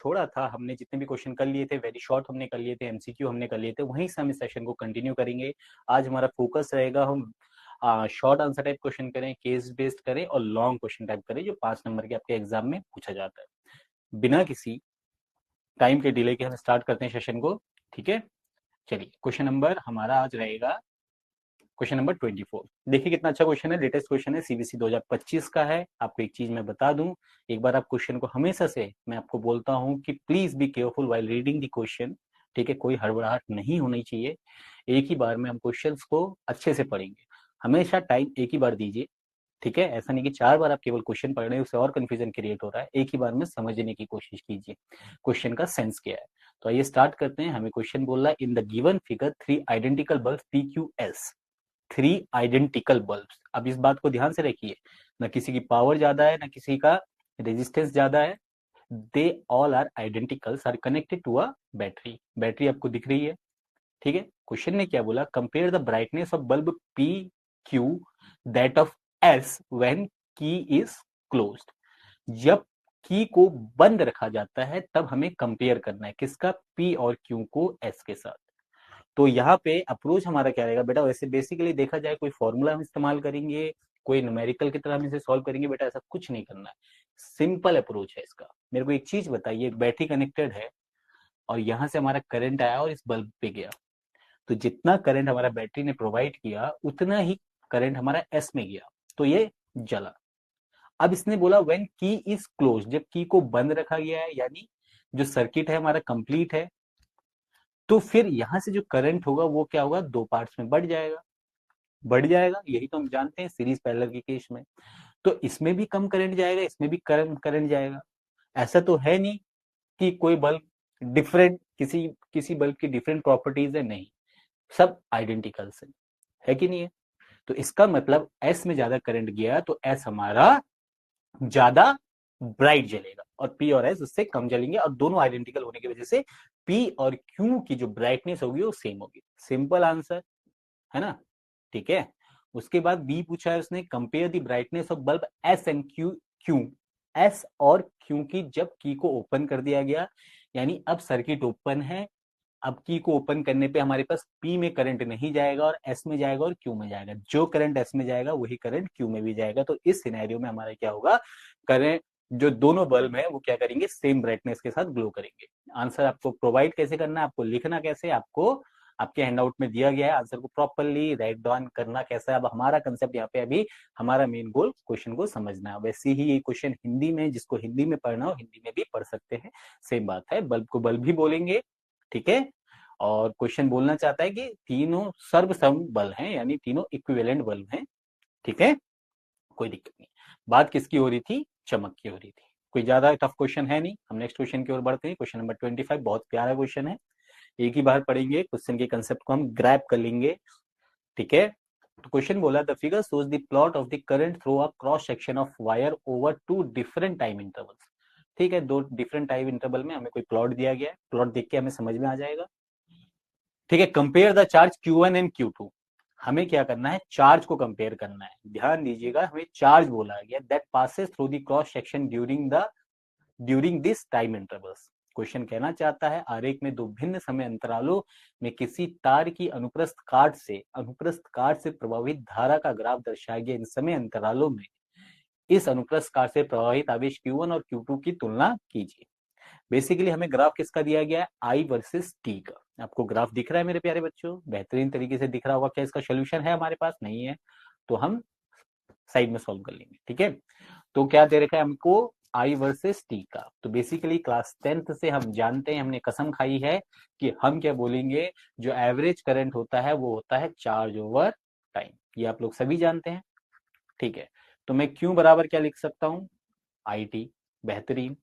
थोड़ा था, हमने जितने भी क्वेश्चन कर लिए थे वेरी शॉर्ट हमने कर लिए थे, एमसीक्यू हमने कर लिए थे, वहीं से हम इस सेशन को कंटिन्यू करेंगे। आज हमारा फोकस रहेगा हम शॉर्ट आंसर टाइप क्वेश्चन करें, केस बेस्ड करें और लॉन्ग क्वेश्चन टाइप करें जो 5 नंबर के आपके एग्जाम में पूछा जाता है। बिना किसी टाइम के डिले के हम स्टार्ट करते हैं सेशन को, ठीक है। चलिए क्वेश्चन नंबर हमारा आज रहेगा क्वेश्चन नंबर 24। देखिए कितना अच्छा क्वेश्चन है, लेटेस्ट क्वेश्चन है, सीबीएसई 2025 का है। आपको एक चीज मैं बता दूं, एक बार आप क्वेश्चन को, हमेशा से मैं आपको बोलता हूं कि please be careful while reading the question, ठीक है। कोई हड़बड़ाहट नहीं होनी चाहिए, एक ही बार में हम क्वेश्चंस को अच्छे से पढ़ेंगे। हमेशा टाइम एक ही बार दीजिए, ठीक है। ऐसा नहीं कि 4 बार आप केवल क्वेश्चन पढ़ रहे हैं, उससे और कंफ्यूजन क्रिएट हो रहा है। एक ही बार में समझने की कोशिश कीजिए क्वेश्चन का सेंस क्या है। तो आइए स्टार्ट करते हैं। हमें क्वेश्चन बोल रहा है in the given figure 3 identical bulb PQS, 3 identical bulbs. अब इस बात को ध्यान से रखिए, ना किसी की पावर ज्यादा है ना किसी का रेजिस्टेंस ज्यादा है, they all are identicals are connected to a battery. Battery आपको दिख रही है, ठीक है। क्वेश्चन ने क्या बोला, compare the brightness of bulb PQ that of S when की इज क्लोज्ड। जब की को बंद रखा जाता है तब हमें कंपेयर करना है, किसका, P और Q को S के साथ। तो यहाँ पे अप्रोच हमारा क्या रहेगा बेटा, वैसे बेसिकली देखा जाए कोई फॉर्मूला हम इस्तेमाल करेंगे, कोई न्यूमेरिकल की तरह हम इसे सॉल्व करेंगे, बेटा ऐसा कुछ नहीं करना है। सिंपल अप्रोच है इसका। मेरे को एक चीज बताइए, एक बैटरी कनेक्टेड है और यहाँ से हमारा करंट आया और इस बल्ब पे गया, तो जितना करंट हमारा बैटरी ने प्रोवाइड किया उतना ही करंट हमारा एस में गया, तो ये जला। अब इसने बोला व्हेन की इज क्लोज, जब की को बंद रखा गया है, यानी जो सर्किट है हमारा कंप्लीट है, तो फिर यहां से जो करंट होगा वो क्या होगा, 2 पार्ट्स में बढ़ जाएगा। बढ़ जाएगा, यही तो हम जानते हैं सीरीज पैरेलल के केस में। तो इसमें भी कम करंट जाएगा, इसमें भी करंट करंट जाएगा। ऐसा तो है नहीं कि कोई बल्ब डिफरेंट, किसी किसी बल्ब की डिफरेंट प्रॉपर्टीज है, नहीं, सब आइडेंटिकल है कि नहीं है। तो इसका मतलब एस में ज्यादा करंट गया तो एस हमारा ज्यादा ब्राइट जलेगा और पी और एस उससे कम जलेंगे, और दोनों आइडेंटिकल होने की वजह से पी और क्यू की जो ब्राइटनेस होगी वो सेम होगी। सिंपल आंसर है ना, ठीक है। उसके बाद बी पूछा है उसने, compare the brightness of bulb S and Q Q, S और क्यू की जब की को ओपन कर दिया गया, यानी अब सर्किट ओपन है, अब की को ओपन करने पे हमारे पास पी में करंट नहीं जाएगा और एस में जाएगा और क्यू में जाएगा। जो करंट एस में जाएगा वही करंट क्यू में भी जाएगा। तो इस सिनेरियो में हमारा क्या होगा, करंट जो दोनों बल्ब है वो क्या करेंगे, सेम ब्राइटनेस के साथ ग्लो करेंगे। आंसर आपको प्रोवाइड कैसे करना है, आपको लिखना कैसे, आपको आपके हैंडआउट में दिया गया है। आंसर को प्रॉपरली राइट डाउन करना कैसा है। अब हमारा कंसेप्ट यहाँ पे, अभी हमारा मेन गोल क्वेश्चन को समझना है। वैसे ही ये क्वेश्चन हिंदी में, जिसको हिंदी में पढ़ना हो हिंदी में भी पढ़ सकते हैं, सेम बात है। बल्ब को बल्ब भी बोलेंगे, ठीक है। और क्वेश्चन बोलना चाहता है कि तीनों सर्वसम बल हैं, यानी तीनों इक्विवेलेंट बल्ब हैं, ठीक है। कोई दिक्कत नहीं। बात किसकी हो रही थी, चमक की हो रही थी। कोई ज्यादा टफ क्वेश्चन है नहीं। हम नेक्स्ट क्वेश्चन की ओर बढ़ते हैं। क्वेश्चन नंबर 25 बहुत प्यारा क्वेश्चन है, एक ही बार पढ़ेंगे, क्वेश्चन के कंसेप्ट को हम ग्रैब कर लेंगे, ठीक है। तो क्वेश्चन बोला the figure shows the plot of the current through a cross section of wire over 2 different time intervals. ठीक है, 2 डिफरेंट टाइम इंटरवल में हमें कोई प्लॉट दिया गया है, प्लॉट देख के हमें समझ में आ जाएगा, ठीक है। Compare the charge Q1 and Q2। हमें क्या करना है, चार्ज को कंपेयर करना है। ध्यान दीजिएगा, हमें चार्ज बोला गया that passes through the cross section during this time intervals. Question कहना चाहता है आरेख में 2 भिन्न समय अंतरालों में किसी तार की अनुप्रस्थ काट से प्रभावित धारा का ग्राफ दर्शाया गया। इन समय अंतरालों में इस अनुप्रस्थ काट से प्रभावित आवेश Q1 और Q2 की तुलना कीजिए। बेसिकली हमें ग्राफ किसका दिया गया है, आई वर्सेस टी का। आपको ग्राफ दिख रहा है मेरे प्यारे बच्चों, बेहतरीन तरीके से दिख रहा होगा। क्या इसका सोल्यूशन है हमारे पास, नहीं है, तो हम साइड में सॉल्व कर लेंगे, ठीक है। तो क्या दे रखा है हमको, आई वर्सेस टी का। तो बेसिकली क्लास 10th से हम जानते हैं, हमने कसम खाई है कि हम क्या बोलेंगे, जो एवरेज करंट होता है वो होता है चार्ज ओवर टाइम। ये आप लोग सभी जानते हैं, ठीक है। तो मैं क्यों बराबर क्या लिख सकता हूं, आई टी। बेहतरीन।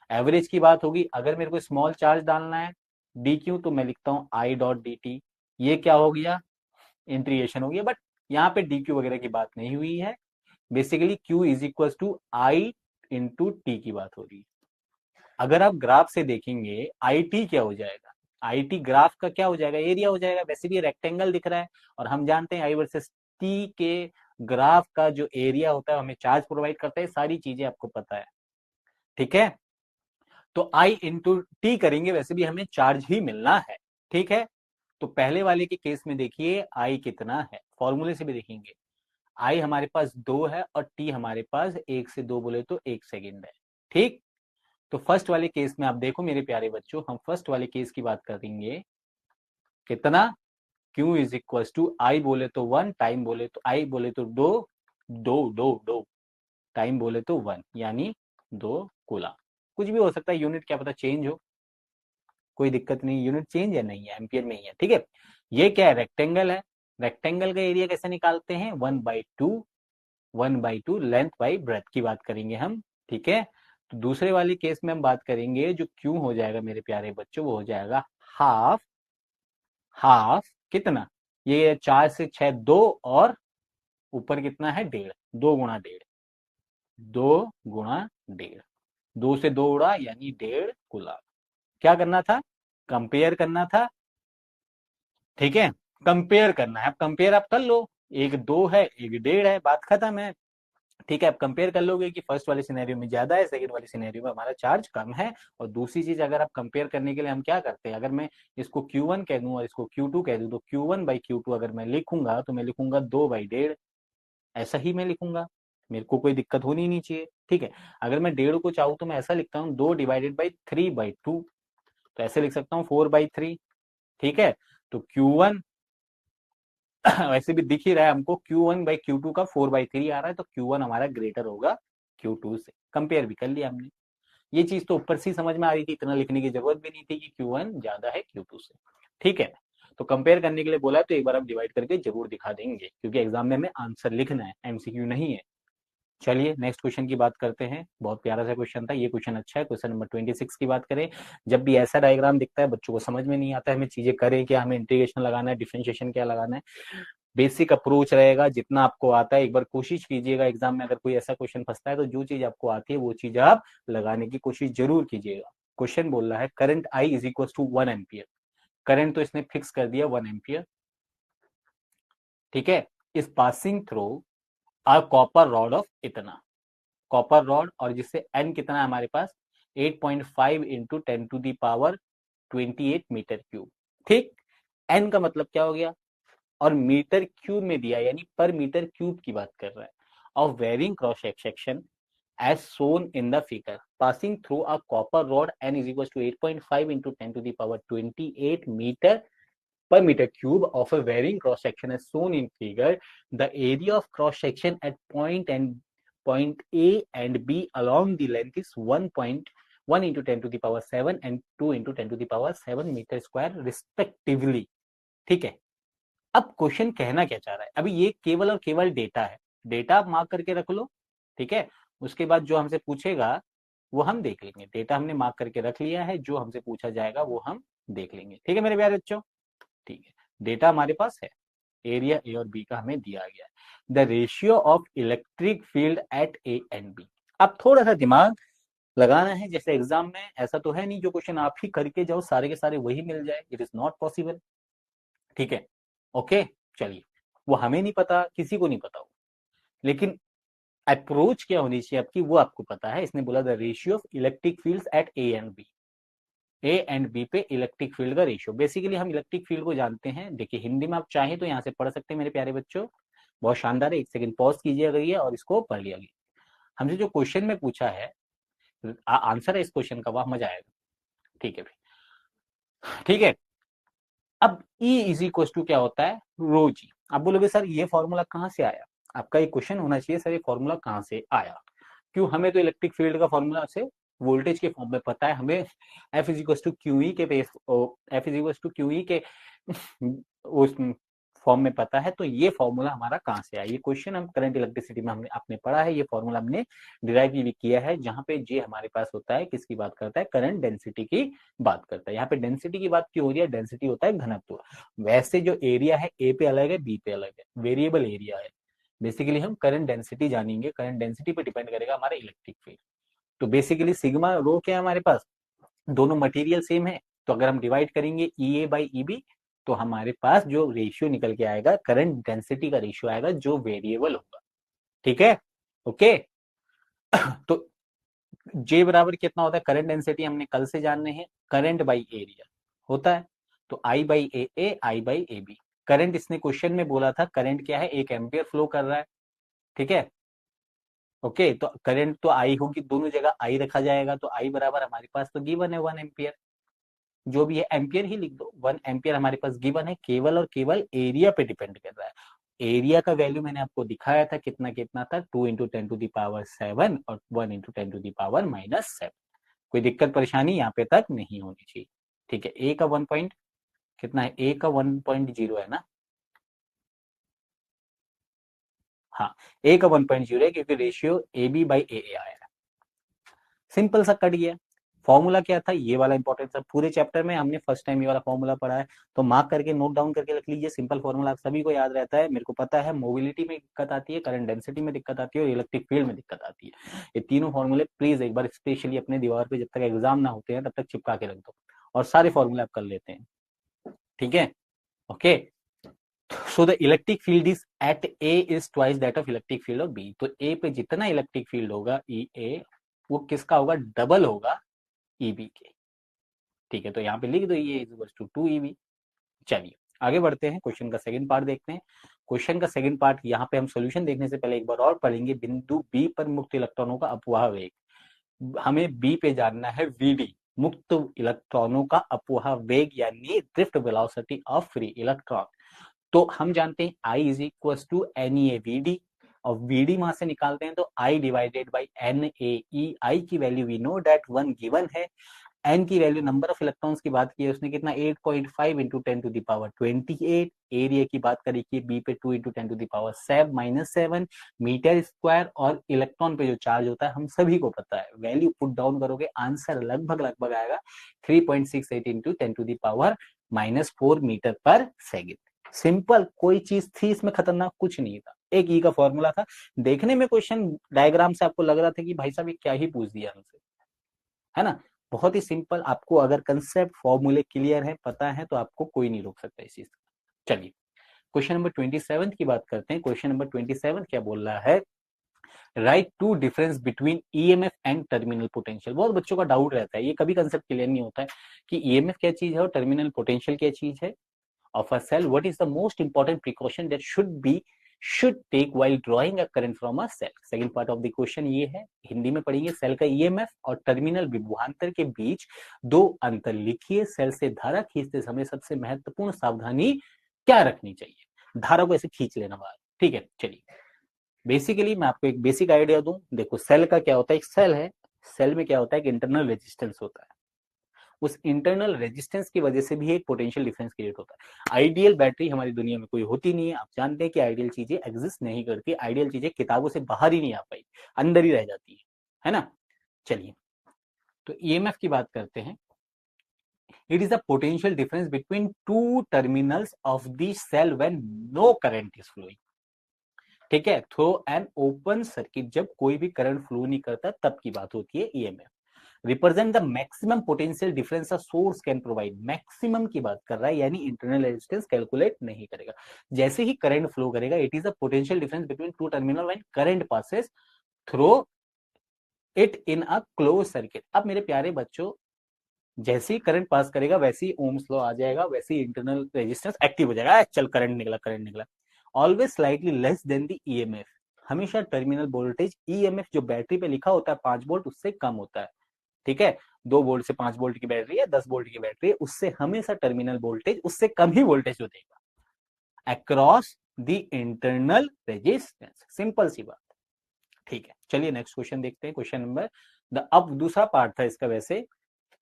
एवरेज की बात होगी, अगर मेरे को स्मॉल चार्ज डालना है डी क्यू, तो मैं लिखता हूं आई डॉट डी टी। ये क्या हो गया, इंटीग्रेशन हो गया। बट यहाँ पे डी क्यू वगैरह की बात नहीं हुई है। Basically Q is equal to I into T की बात हो रही है। अगर आप ग्राफ से देखेंगे आई टी क्या हो जाएगा, आई टी ग्राफ का क्या हो जाएगा, एरिया हो जाएगा। वैसे भी रेक्टेंगल दिख रहा है और हम जानते हैं आई वर्सेस टी के ग्राफ का जो एरिया होता है हमें चार्ज प्रोवाइड करता है। सारी चीजें आपको पता है, ठीक है। तो I इंटू टी करेंगे, वैसे भी हमें चार्ज ही मिलना है, ठीक है। तो पहले वाले के केस में देखिए I कितना है, फॉर्मूले से भी देखेंगे। I हमारे पास 2 है और T हमारे पास 1 से 2 बोले तो 1 सेकेंड है, ठीक। तो फर्स्ट वाले केस में आप देखो मेरे प्यारे बच्चों, हम फर्स्ट वाले केस की बात करेंगे। कितना, Q इज इक्वल टू आई बोले तो 1, टाइम बोले तो आई बोले तो 2, 2 टाइम बोले तो 1, यानी 2 कूलम। कुछ भी हो सकता है, यूनिट क्या पता चेंज हो, कोई दिक्कत नहीं, यूनिट चेंज है नहीं है, एम्पियर में ही है, ठीक है। ये क्या है, रेक्टेंगल है। रेक्टेंगल का एरिया कैसे निकालते हैं, 1/2, 1/2 लेंथ बाई ब्रेथ की बात करेंगे हम, ठीक है। तो दूसरे वाले केस में हम बात करेंगे, जो क्यू हो जाएगा मेरे प्यारे बच्चों, वो हो जाएगा हाफ, हाफ कितना, ये 4 से 6 2, और ऊपर कितना है 1.5, 2 गुणा 1.5, 2 गुणा 1.5, 2 से 2 उड़ा यानी 1.5 गुलाब। क्या करना था, कंपेयर करना था, ठीक है। कंपेयर करना है, अब कंपेयर आप कर लो, एक 2 है एक 1.5 है, बात खत्म है, ठीक है। आप कंपेयर कर लोगे कि फर्स्ट वाले सिनेरियो में ज्यादा है, सेकंड वाले सिनेरियो में हमारा चार्ज कम है। और दूसरी चीज, अगर आप कंपेयर करने के लिए हम क्या करते हैं, अगर मैं इसको Q1 कह दूं और इसको Q2 कह दूं, तो Q1/Q2 अगर मैं लिखूंगा तो मैं लिखूंगा 2/1.5, ऐसा ही मैं लिखूंगा, मेरे को कोई दिक्कत होनी नहीं चाहिए, ठीक है। अगर मैं 1.5 को चाहूँ तो मैं ऐसा लिखता हूँ 2/3/2, तो ऐसे लिख सकता हूँ 4/3, ठीक है। तो Q1 वैसे भी दिख ही रहा है हमको, Q1/Q2 का 4/3 आ रहा है, तो Q1 हमारा ग्रेटर होगा Q2 से, कंपेयर भी कर लिया हमने। ये चीज तो ऊपर से ही समझ में आ रही थी, इतना लिखने की जरूरत भी नहीं थी कि Q1 ज्यादा है Q2 से, ठीक है। तो कंपेयर करने के लिए बोला है, तो एक बार हम डिवाइड करके जरूर दिखा देंगे, क्योंकि एग्जाम में हमें आंसर लिखना है, एमसीक्यू नहीं है। चलिए नेक्स्ट क्वेश्चन की बात करते हैं, बहुत प्यारा सा क्वेश्चन था, ये क्वेश्चन अच्छा है। क्वेश्चन नंबर 26 की बात करें, जब भी ऐसा डायग्राम दिखता है बच्चों को समझ में नहीं आता है हमें चीजें करें क्या, हमें इंटीग्रेशन लगाना है, डिफरेंशिएशन क्या लगाना है, बेसिक अप्रोच रहेगा, जितना आपको आता है एक बार कोशिश कीजिएगा। एग्जाम में अगर कोई ऐसा क्वेश्चन फंसता है तो जो चीज आपको आती है वो चीज आप लगाने की कोशिश जरूर कीजिएगा। क्वेश्चन बोल रहा है current I is equal to 1 ampere, current तो इसने फिक्स कर दिया 1 एम्पियर, ठीक है, is passing through a copper rod of इतना, कॉपर रॉड, और जिससे एन कितना है हमारे पास 8.5 इंटू 10⁻28 मीटर क्यूब, ठीक। एन का मतलब क्या हो गया, और मीटर क्यूब में दिया, यानी पर मीटर क्यूब की बात कर रहा है, of varying cross section as shown in the figure passing through a copper rod n is equals to 8.5 into 10⁻28 meter per meter cube of a varying cross section as shown in figure. The area of cross section at point A and B along the length is 1.1 into 10 to the power 7 and 2 into 10 to the power 7 meter square respectively, ठीक है। अब question कहना क्या चाह रहा है, अभी ये केवल और केवल डेटा है, डेटा आप मार्क करके रख लो, ठीक है। उसके बाद जो हमसे पूछेगा वो हम देख लेंगे, डेटा हमने मार्क करके रख लिया है, जो हमसे पूछा जाएगा वो हम देख लेंगे, ठीक है मेरे प्यारे बच्चों, ठीक है। डेटा हमारे पास है, एरिया ए और बी का हमें दिया गया है, the ratio of electric field at A and B. अब थोड़ा सा दिमाग लगाना है, जैसे एग्जाम में ऐसा तो है नहीं जो क्वेश्चन आप ही करके जाओ सारे के सारे वही मिल जाए, इट इज नॉट पॉसिबल, ठीक है, ओके। चलिए, वो हमें नहीं पता, किसी को नहीं पता हो, लेकिन अप्रोच क्या होनी चाहिए आपकी वो आपको पता है। इसने बोला the ratio of electric fields at A and B, A and B पे इलेक्ट्रिक फील्ड का रेशियो, बेसिकली हम इलेक्ट्रिक फील्ड को जानते हैं, देखिए हिंदी में आप चाहें तो यहाँ से पढ़ सकते हैं मेरे प्यारे बच्चों, बहुत शानदार है, एक सेकंड पॉज कीजिए अगर ये और इसको पढ़ लिया गया। हमसे जो क्वेश्चन में पूछा है, आंसर है इस क्वेश्चन का, वाह मजा आएगा, ठीक है भाई, ठीक है। अब E इज इक्वल टू क्या होता है, रो जी। आप बोलोगे सर ये फॉर्मूला कहाँ से आया, आपका ये क्वेश्चन होना चाहिए सर ये फॉर्मूला कहाँ से आया, क्यों, हमें तो इलेक्ट्रिक फील्ड का फॉर्मूला से वोल्टेज के फॉर्म में पता है, हमें F is equal to Q E के base, F is equal to Q E के उस फॉर्म में पता है, तो ये फॉर्मूला हमारा कहाँ से आया, ये क्वेश्चन हम करंट इलेक्ट्रिसिटी में हमने आपने पढ़ा है, ये फॉर्मूला हमने डिराइव भी किया है, जहां पे जे हमारे पास होता है किसकी बात करता है, करंट डेंसिटी की बात करता है। यहाँ पे डेंसिटी की बात क्यों हो रही है, डेंसिटी होता है घनत्व, वैसे जो एरिया है ए पे अलग है बी पे अलग है, वेरिएबल एरिया है, बेसिकली हम करंट डेंसिटी जानेंगे, करंट डेंसिटी पे डिपेंड करेगा हमारा इलेक्ट्रिक फील्ड। तो बेसिकली सिग्मा रो क्या है हमारे पास, दोनों मटेरियल सेम है, तो अगर हम डिवाइड करेंगे ई ए बाई ई बी, तो हमारे पास जो रेशियो निकल के आएगा करंट डेंसिटी का रेशियो आएगा जो वेरिएबल होगा, ठीक है, ओके। तो जे बराबर कितना होता है, करंट डेंसिटी हमने कल से जानने हैं, करंट बाई एरिया होता है, तो I by A, I by A B. Current इसने क्वेश्चन में बोला था, करंट क्या है, 1 एम्पियर फ्लो कर रहा है, ठीक है। ओके, तो करंट तो आई होगी, दोनों जगह आई रखा जाएगा, तो आई बराबर हमारे पास तो गिवन है 1 एम्पियर, जो भी है एम्पियर ही लिख दो, 1 एम्पियर हमारे पास गिवन है, केवल और केवल एरिया पे डिपेंड कर रहा है। एरिया का वैल्यू मैंने आपको दिखाया था, कितना कितना था, 2 × 10⁻⁷ और 1 × 10⁻⁻⁷। कोई दिक्कत परेशानी यहाँ पे तक नहीं होनी चाहिए, ठीक है। ए का 1 पॉइंट कितना है, ए का 1.0 है ना, हाँ, ए का 1.0 है, क्योंकि रेशियो ए बी बाई ए आया है। सिंपल सा कट गया। फॉर्मूला क्या था, ये वाला इंपॉर्टेंट था, पूरे चैप्टर में हमने फर्स्ट टाइम ये वाला फॉर्मूला पढ़ा है, तो मार्क करके नोट डाउन करके रख लीजिए। सिंपल फॉर्मूला आप सभी को याद रहता है, मेरे को पता है मोबिलिटी में दिक्कत आती है, करंट डेंसिटी में दिक्कत आती है और इलेक्ट्रिक फील्ड में दिक्कत आती है। ये तीनों फॉर्मूले प्लीज एक बार स्पेशली अपने दीवार पे जब तक एग्जाम ना होते हैं तब तक चिपका के रख दो, और सारे फॉर्मूले आप कर लेते हैं, ठीक है। Okay, so the electric field is at A is twice that of electric field of B. तो ए पे जितना इलेक्ट्रिक फील्ड होगा ई ए, वो किसका होगा, डबल होगा ईबी के, ठीक है। तो यहाँ पे लिख दो ये इज इक्वल टू 2 EB। चलिए आगे बढ़ते हैं, क्वेश्चन का सेकंड पार्ट देखते हैं। क्वेश्चन का सेकंड पार्ट, यहाँ पे हम सॉल्यूशन देखने से पहले एक बार और पढ़ेंगे। बिंदु बी पर मुक्त इलेक्ट्रॉनों का अपवाह वेग, हमें बी पे जानना है वीडी, मुक्त इलेक्ट्रॉनों का अपवाह वेग यानी drift velocity of free electron. तो हम जानते हैं I is equal to N A V D, और वीडी वहां से निकालते हैं तो I divided by N A E. I की value we know that 1 given है, एन की वैल्यू नंबर ऑफ इलेक्ट्रॉन्स की बात की है उसने कितना 8.5 इंटू 10⁻28। एरिया की बात करी कि बी पे 2 इंटू 10⁻7 मीटर स्क्वायर, और इलेक्ट्रॉन पे जो चार्ज होता है हम सभी को पता है, वैल्यू पुट डाउन करोगे आंसर लगभग लगभग आएगा 3.68 इंटू 10⁻⁻4 मीटर पर सेकेंड। सिंपल, कोई चीज थी इसमें खतरनाक कुछ नहीं था, एक ई का फॉर्मूला था। देखने में क्वेश्चन डायग्राम से आपको लग रहा था कि भाई साहब ये क्या ही पूछ दिया हमसे, है ना। बहुत ही सिंपल, आपको अगर कंसेप्ट फॉर्मूले क्लियर है, पता है, तो आपको कोई नहीं रोक सकता इस चीज। चलिए क्वेश्चन नंबर 27 की बात करते हैं। क्वेश्चन नंबर 27 क्या बोल रहा है, write two difference between EMF and terminal potential. बहुत बच्चों का डाउट रहता है, ये कभी कंसेप्ट क्लियर नहीं होता है कि ईएमएफ क्या चीज है और टर्मिनल पोटेंशियल क्या चीज है of a cell. What is the most important precaution that should take while drawing a current from a cell? Second part of the question ये है, हिंदी में पढ़ेंगे। सेल का ईएमएफ और टर्मिनल विभवांतर के बीच दो अंतर लिखिए। सेल से धारा खींचते समय सबसे महत्वपूर्ण सावधानी क्या रखनी चाहिए, धारा को ऐसे खींच लेना बाहर, ठीक है। चलिए बेसिकली मैं आपको एक बेसिक आइडिया दूं, देखो सेल का क्या होता है, एक सेल है, सेल में क्या होता है कि इंटरनल रेजिस्टेंस होता है, उस इंटरनल रेजिस्टेंस की वजह से भी एक पोटेंशियल डिफरेंस क्रिएट होता है। आइडियल बैटरी हमारी दुनिया में कोई होती नहीं है, आप जानते हैं कि आइडियल चीजें एग्जिस्ट नहीं करती, आइडियल चीजें किताबों से बाहर ही नहीं आ पाई, अंदर ही रह जाती है ना। चलिए तो ईएमएफ की बात करते हैं। It is the potential difference between two terminals of the cell when no current is flowing, ठीक है। थ्रो एन ओपन सर्किट, जब कोई भी करंट फ्लो नहीं करता तब की बात होती है EMF. Represent the maximum potential difference a source can provide, maximum की बात कर रहा है, यानी इंटरनल रेजिस्टेंस कैलकुलेट नहीं करेगा। जैसे ही करंट फ्लो करेगा, it is the potential difference between to terminal when current passes through it in a close circuit. अब मेरे प्यारे बच्चों, जैसे ही करंट पास करेगा वैसे ही ओम्स लॉ आ जाएगा, वैसे ही इंटरनल रेजिस्टेंस एक्टिव हो जाएगा, चल करंट निकला, करंट निकला। Always slightly less than the EMF, हमेशा टर्मिनल वोल्टेज ईएमएफ जो बैटरी पे लिखा होता है 5 वोल्ट, उससे कम होता है, ठीक है। 2 वोल्ट से 5 वोल्ट की बैटरी है, 10 वोल्ट की बैटरी है, उससे हमेशा टर्मिनल वोल्टेज उससे कम ही वोल्टेज जो देगा across the internal resistance. Simple सी बात, ठीक है। चलिए नेक्स्ट क्वेश्चन देखते हैं। क्वेश्चन नंबर अब दूसरा पार्ट था इसका वैसे,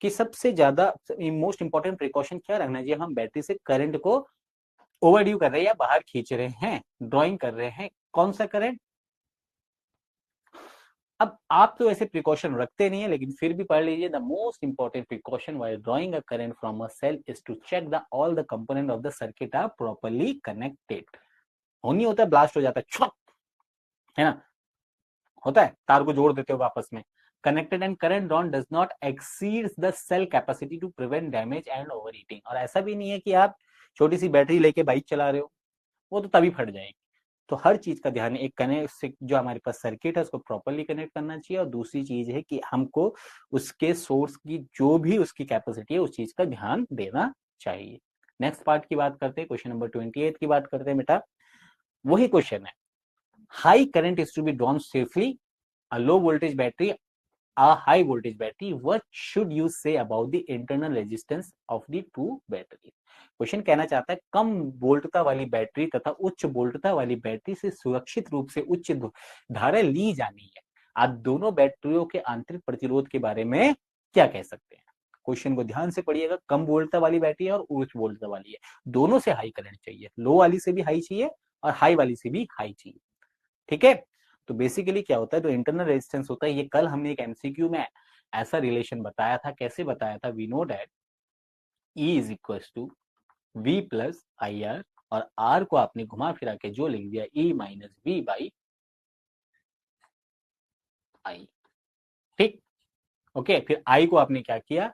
कि सबसे ज्यादा मोस्ट इंपॉर्टेंट प्रिकॉशन क्या रखना चाहिए, हम बैटरी से करंट को ओवरड्यू कर रहे हैं या बाहर खींच रहे हैं, ड्रॉइंग कर रहे हैं, कौन सा करंट। अब आप तो ऐसे प्रिकॉशन रखते नहीं है, लेकिन फिर भी पढ़ लीजिए। The most important precaution while drawing a current from a cell is to check the all the component of the circuit are properly connected. होनी होता है, ब्लास्ट हो जाता है, छक, है ना, होता है, तार को जोड़ देते हो आपस में। Connected and current drawn does not exceed the cell capacity to prevent damage and overheating. और ऐसा भी नहीं है कि आप छोटी सी बैटरी लेके बाइक चला रहे हो, वो तो तभी फट जाएगी। तो हर चीज का ध्यान, एक कनेक्ट जो हमारे पास सर्किट है उसको प्रॉपरली कनेक्ट करना चाहिए, और दूसरी चीज है कि हमको उसके सोर्स की जो भी उसकी कैपेसिटी है उस चीज का ध्यान देना चाहिए। नेक्स्ट पार्ट की बात करते हैं, क्वेश्चन नंबर 28 की बात करते हैं बेटा। वही क्वेश्चन है, high current is to be drawn safely, a low voltage battery, a high voltage battery, what should you say about the internal resistance of the two batteries? Question कहना चाहता है कम वोल्टता वाली बैटरी तथा उच्च वोल्टता वाली बैटरी से सुरक्षित रूप से उच्च धारा ली जानी है, आप दोनों बैटरियों के आंतरिक प्रतिरोध के बारे में क्या कह सकते हैं? क्वेश्चन को ध्यान से पढ़िएगा, कम वोल्टता वाली बैटरी है और उच्च वोल्टता वाली है, दोनों से हाई करंट चाहिए, लो वाली से भी हाई चाहिए और हाई वाली से भी हाई चाहिए। ठीक है, तो बेसिकली क्या होता है, जो इंटरनल रेजिस्टेंस होता है, ये कल हमने एक एमसीक्यू में ऐसा रिलेशन बताया था। कैसे बताया था? We know that E is equal to V plus I R, और R को आपने घुमा फिरा के जो लिख दिया E minus V by I. ठीक, ओके, फिर I को आपने क्या किया,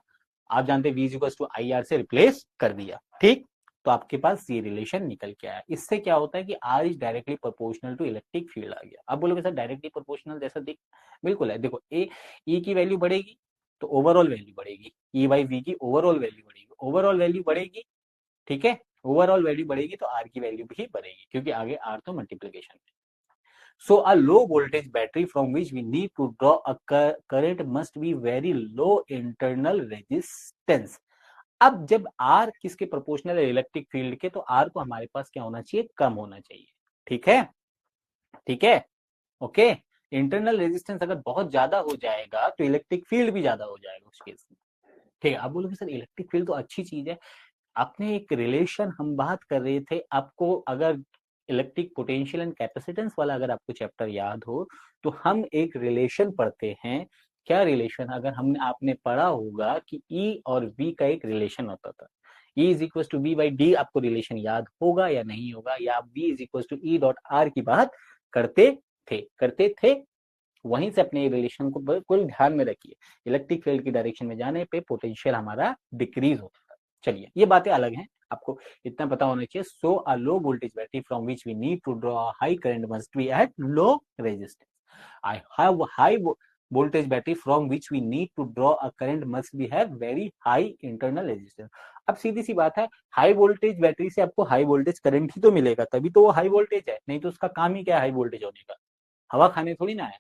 आप जानते हैं V is equal to I R से रिप्लेस कर दिया। ठीक, तो आपके पास ये रिलेशन निकल के आया। इससे क्या होता है कि R is directly proportional to electric field आ गया। आप बोलोगे सर डायरेक्टली प्रोपोर्शनल जैसा दिख, बिल्कुल है। देखो E की वैल्यू बढ़ेगी तो ओवरऑल वैल्यू बढ़ेगी, E बाई V की ओवरऑल वैल्यू बढ़ेगी, ओवरऑल वैल्यू बढ़ेगी, ठीक है, ओवरऑल वैल्यू बढ़ेगी तो R की वैल्यू भी बढ़ेगी, क्योंकि आगे R तो मल्टीप्लीकेशन है। So a low voltage battery from which we need to draw a current must be very low internal resistance. अब जब R किसके प्रोपोर्शनल है? इलेक्ट्रिक फील्ड के, तो R को हमारे पास क्या होना चाहिए? कम होना चाहिए। ठीक है, ठीक है, ओके। इंटरनल रेजिस्टेंस अगर बहुत ज्यादा हो जाएगा तो इलेक्ट्रिक फील्ड भी ज्यादा हो जाएगा उस केस में। ठीक है, आप बोलोगे सर इलेक्ट्रिक फील्ड तो अच्छी चीज है, आपने एक रिलेशन हम बात कर रहे थे, आपको अगर इलेक्ट्रिक पोटेंशियल एंड कैपेसिटेंस वाला अगर आपको चैप्टर याद हो तो हम एक रिलेशन पढ़ते हैं। क्या रिलेशन? अगर हमने आपने पढ़ा होगा कि E और V का एक रिलेशन होता था, E is equal to V by D. आपको रिलेशन याद होगा या नहीं होगा? या आप V is equal to E dot R की बात करते थे। वहीं से अपने रिलेशन को बिल्कुल ध्यान में रखिए, इलेक्ट्रिक फील्ड की डायरेक्शन में जाने पे पोटेंशियल हमारा डिक्रीज होता है। चलिए ये बातें अलग हैं, आपको इतना पता होना चाहिए। So a low voltage battery from which we need to draw a high current must be at low resistance. I have high voltage battery from which we need to draw a current must be have very high internal resistance। अब सीधी सी बात है, high voltage battery से आपको high voltage current ही तो मिलेगा, तभी तो वो हाई वोल्टेज है, नहीं तो उसका काम ही क्या है हाई वोल्टेज होने का? हवा खाने थोड़ी ना है।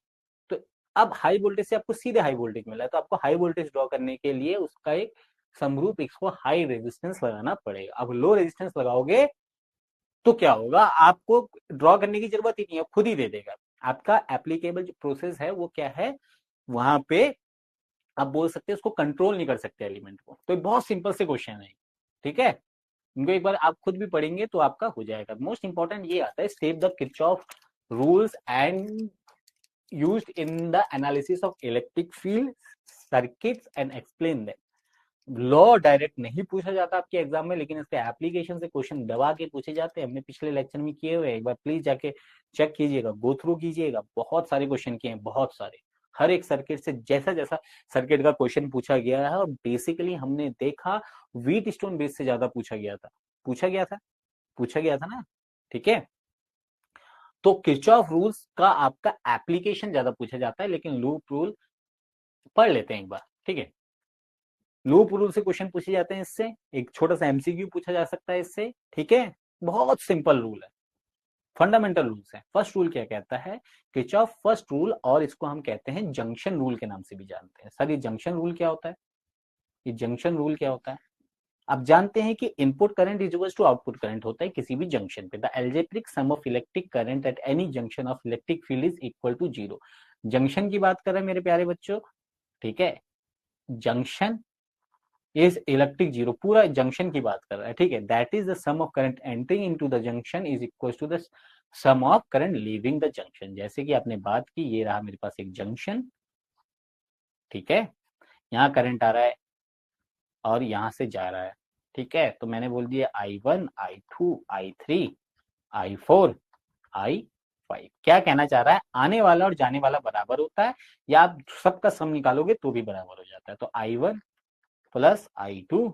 तो अब हाई वोल्टेज से आपको सीधे हाई वोल्टेज मिला है, तो आपको हाई वोल्टेज ड्रॉ करने के लिए उसका एक समरूप इसको हाई रेजिस्टेंस लगाना पड़ेगा। अब लो रेजिस्टेंस लगाओगे तो क्या होगा, आपको ड्रॉ करने की जरूरत ही नहीं है, खुद ही दे देगा। आपका एप्लीकेबल जो प्रोसेस है वो क्या है, वहां पे आप बोल सकते हैं उसको कंट्रोल नहीं कर सकते एलिमेंट को। तो बहुत सिंपल से क्वेश्चन है, ठीक है, इनको एक बार आप खुद भी पढ़ेंगे तो आपका हो जाएगा। मोस्ट इंपॉर्टेंट ये आता है, step the Kirchhoff rules and used in the analysis of electric field circuits and explain them। Law direct नहीं पूछा जाता आपके एग्जाम में, लेकिन इसके एप्लीकेशन से क्वेश्चन दबा के पूछे जाते हैं। हमने पिछले लेक्चर में किए हुए, एक बार प्लीज जाके चेक कीजिएगा, गो थ्रू कीजिएगा। बहुत सारे क्वेश्चन किए हैं, बहुत सारे, हर एक सर्किट से जैसा जैसा सर्किट का क्वेश्चन पूछा गया है। और बेसिकली हमने देखा व्हीट स्टोन बेस से ज्यादा पूछा गया था ना, ठीक है। तो किरचॉफ रूल्स का आपका एप्लीकेशन ज्यादा पूछा जाता है, लेकिन लूप रूल पढ़ लेते हैं एक बार, ठीक है। लूप रूल से क्वेश्चन पूछे जाते हैं, इससे एक छोटा सा एमसीक्यू पूछा जा सकता है इससे, ठीक है। बहुत सिंपल रूल है, फंडामेंटल रूल्स है। फर्स्ट रूल क्या कहता है, किरचॉफ फर्स्ट रूल, और इसको हम कहते हैं जंक्शन रूल के नाम से भी जानते हैं। सर ये जंक्शन रूल क्या होता है? ये जंक्शन रूल क्या होता है? आप जानते हैं कि input current is equal to output current होता है किसी भी जंक्शन पे। The algebraic sum of electric current at any junction of electric field is equal to zero. Junction की बात कर रहे हैं मेरे प्यारे बच्चों, ठीक है। जंक्शन इज इलेक्ट्रिक जीरो, पूरा जंक्शन की बात कर रहा है, ठीक है। That is the sum of current entering into the junction is equal to the sum of current leaving the junction. जैसे कि आपने बात की, ये रहा मेरे पास एक जंक्शन, ठीक है, यहाँ करंट आ रहा है और यहां से जा रहा है, ठीक है। तो मैंने बोल दिया I1, I2, I3, I4, I5। क्या कहना चाह रहा है, आने वाला और जाने वाला बराबर होता है, या आप सबका सम निकालोगे तो भी बराबर हो जाता है। तो I1 प्लस I2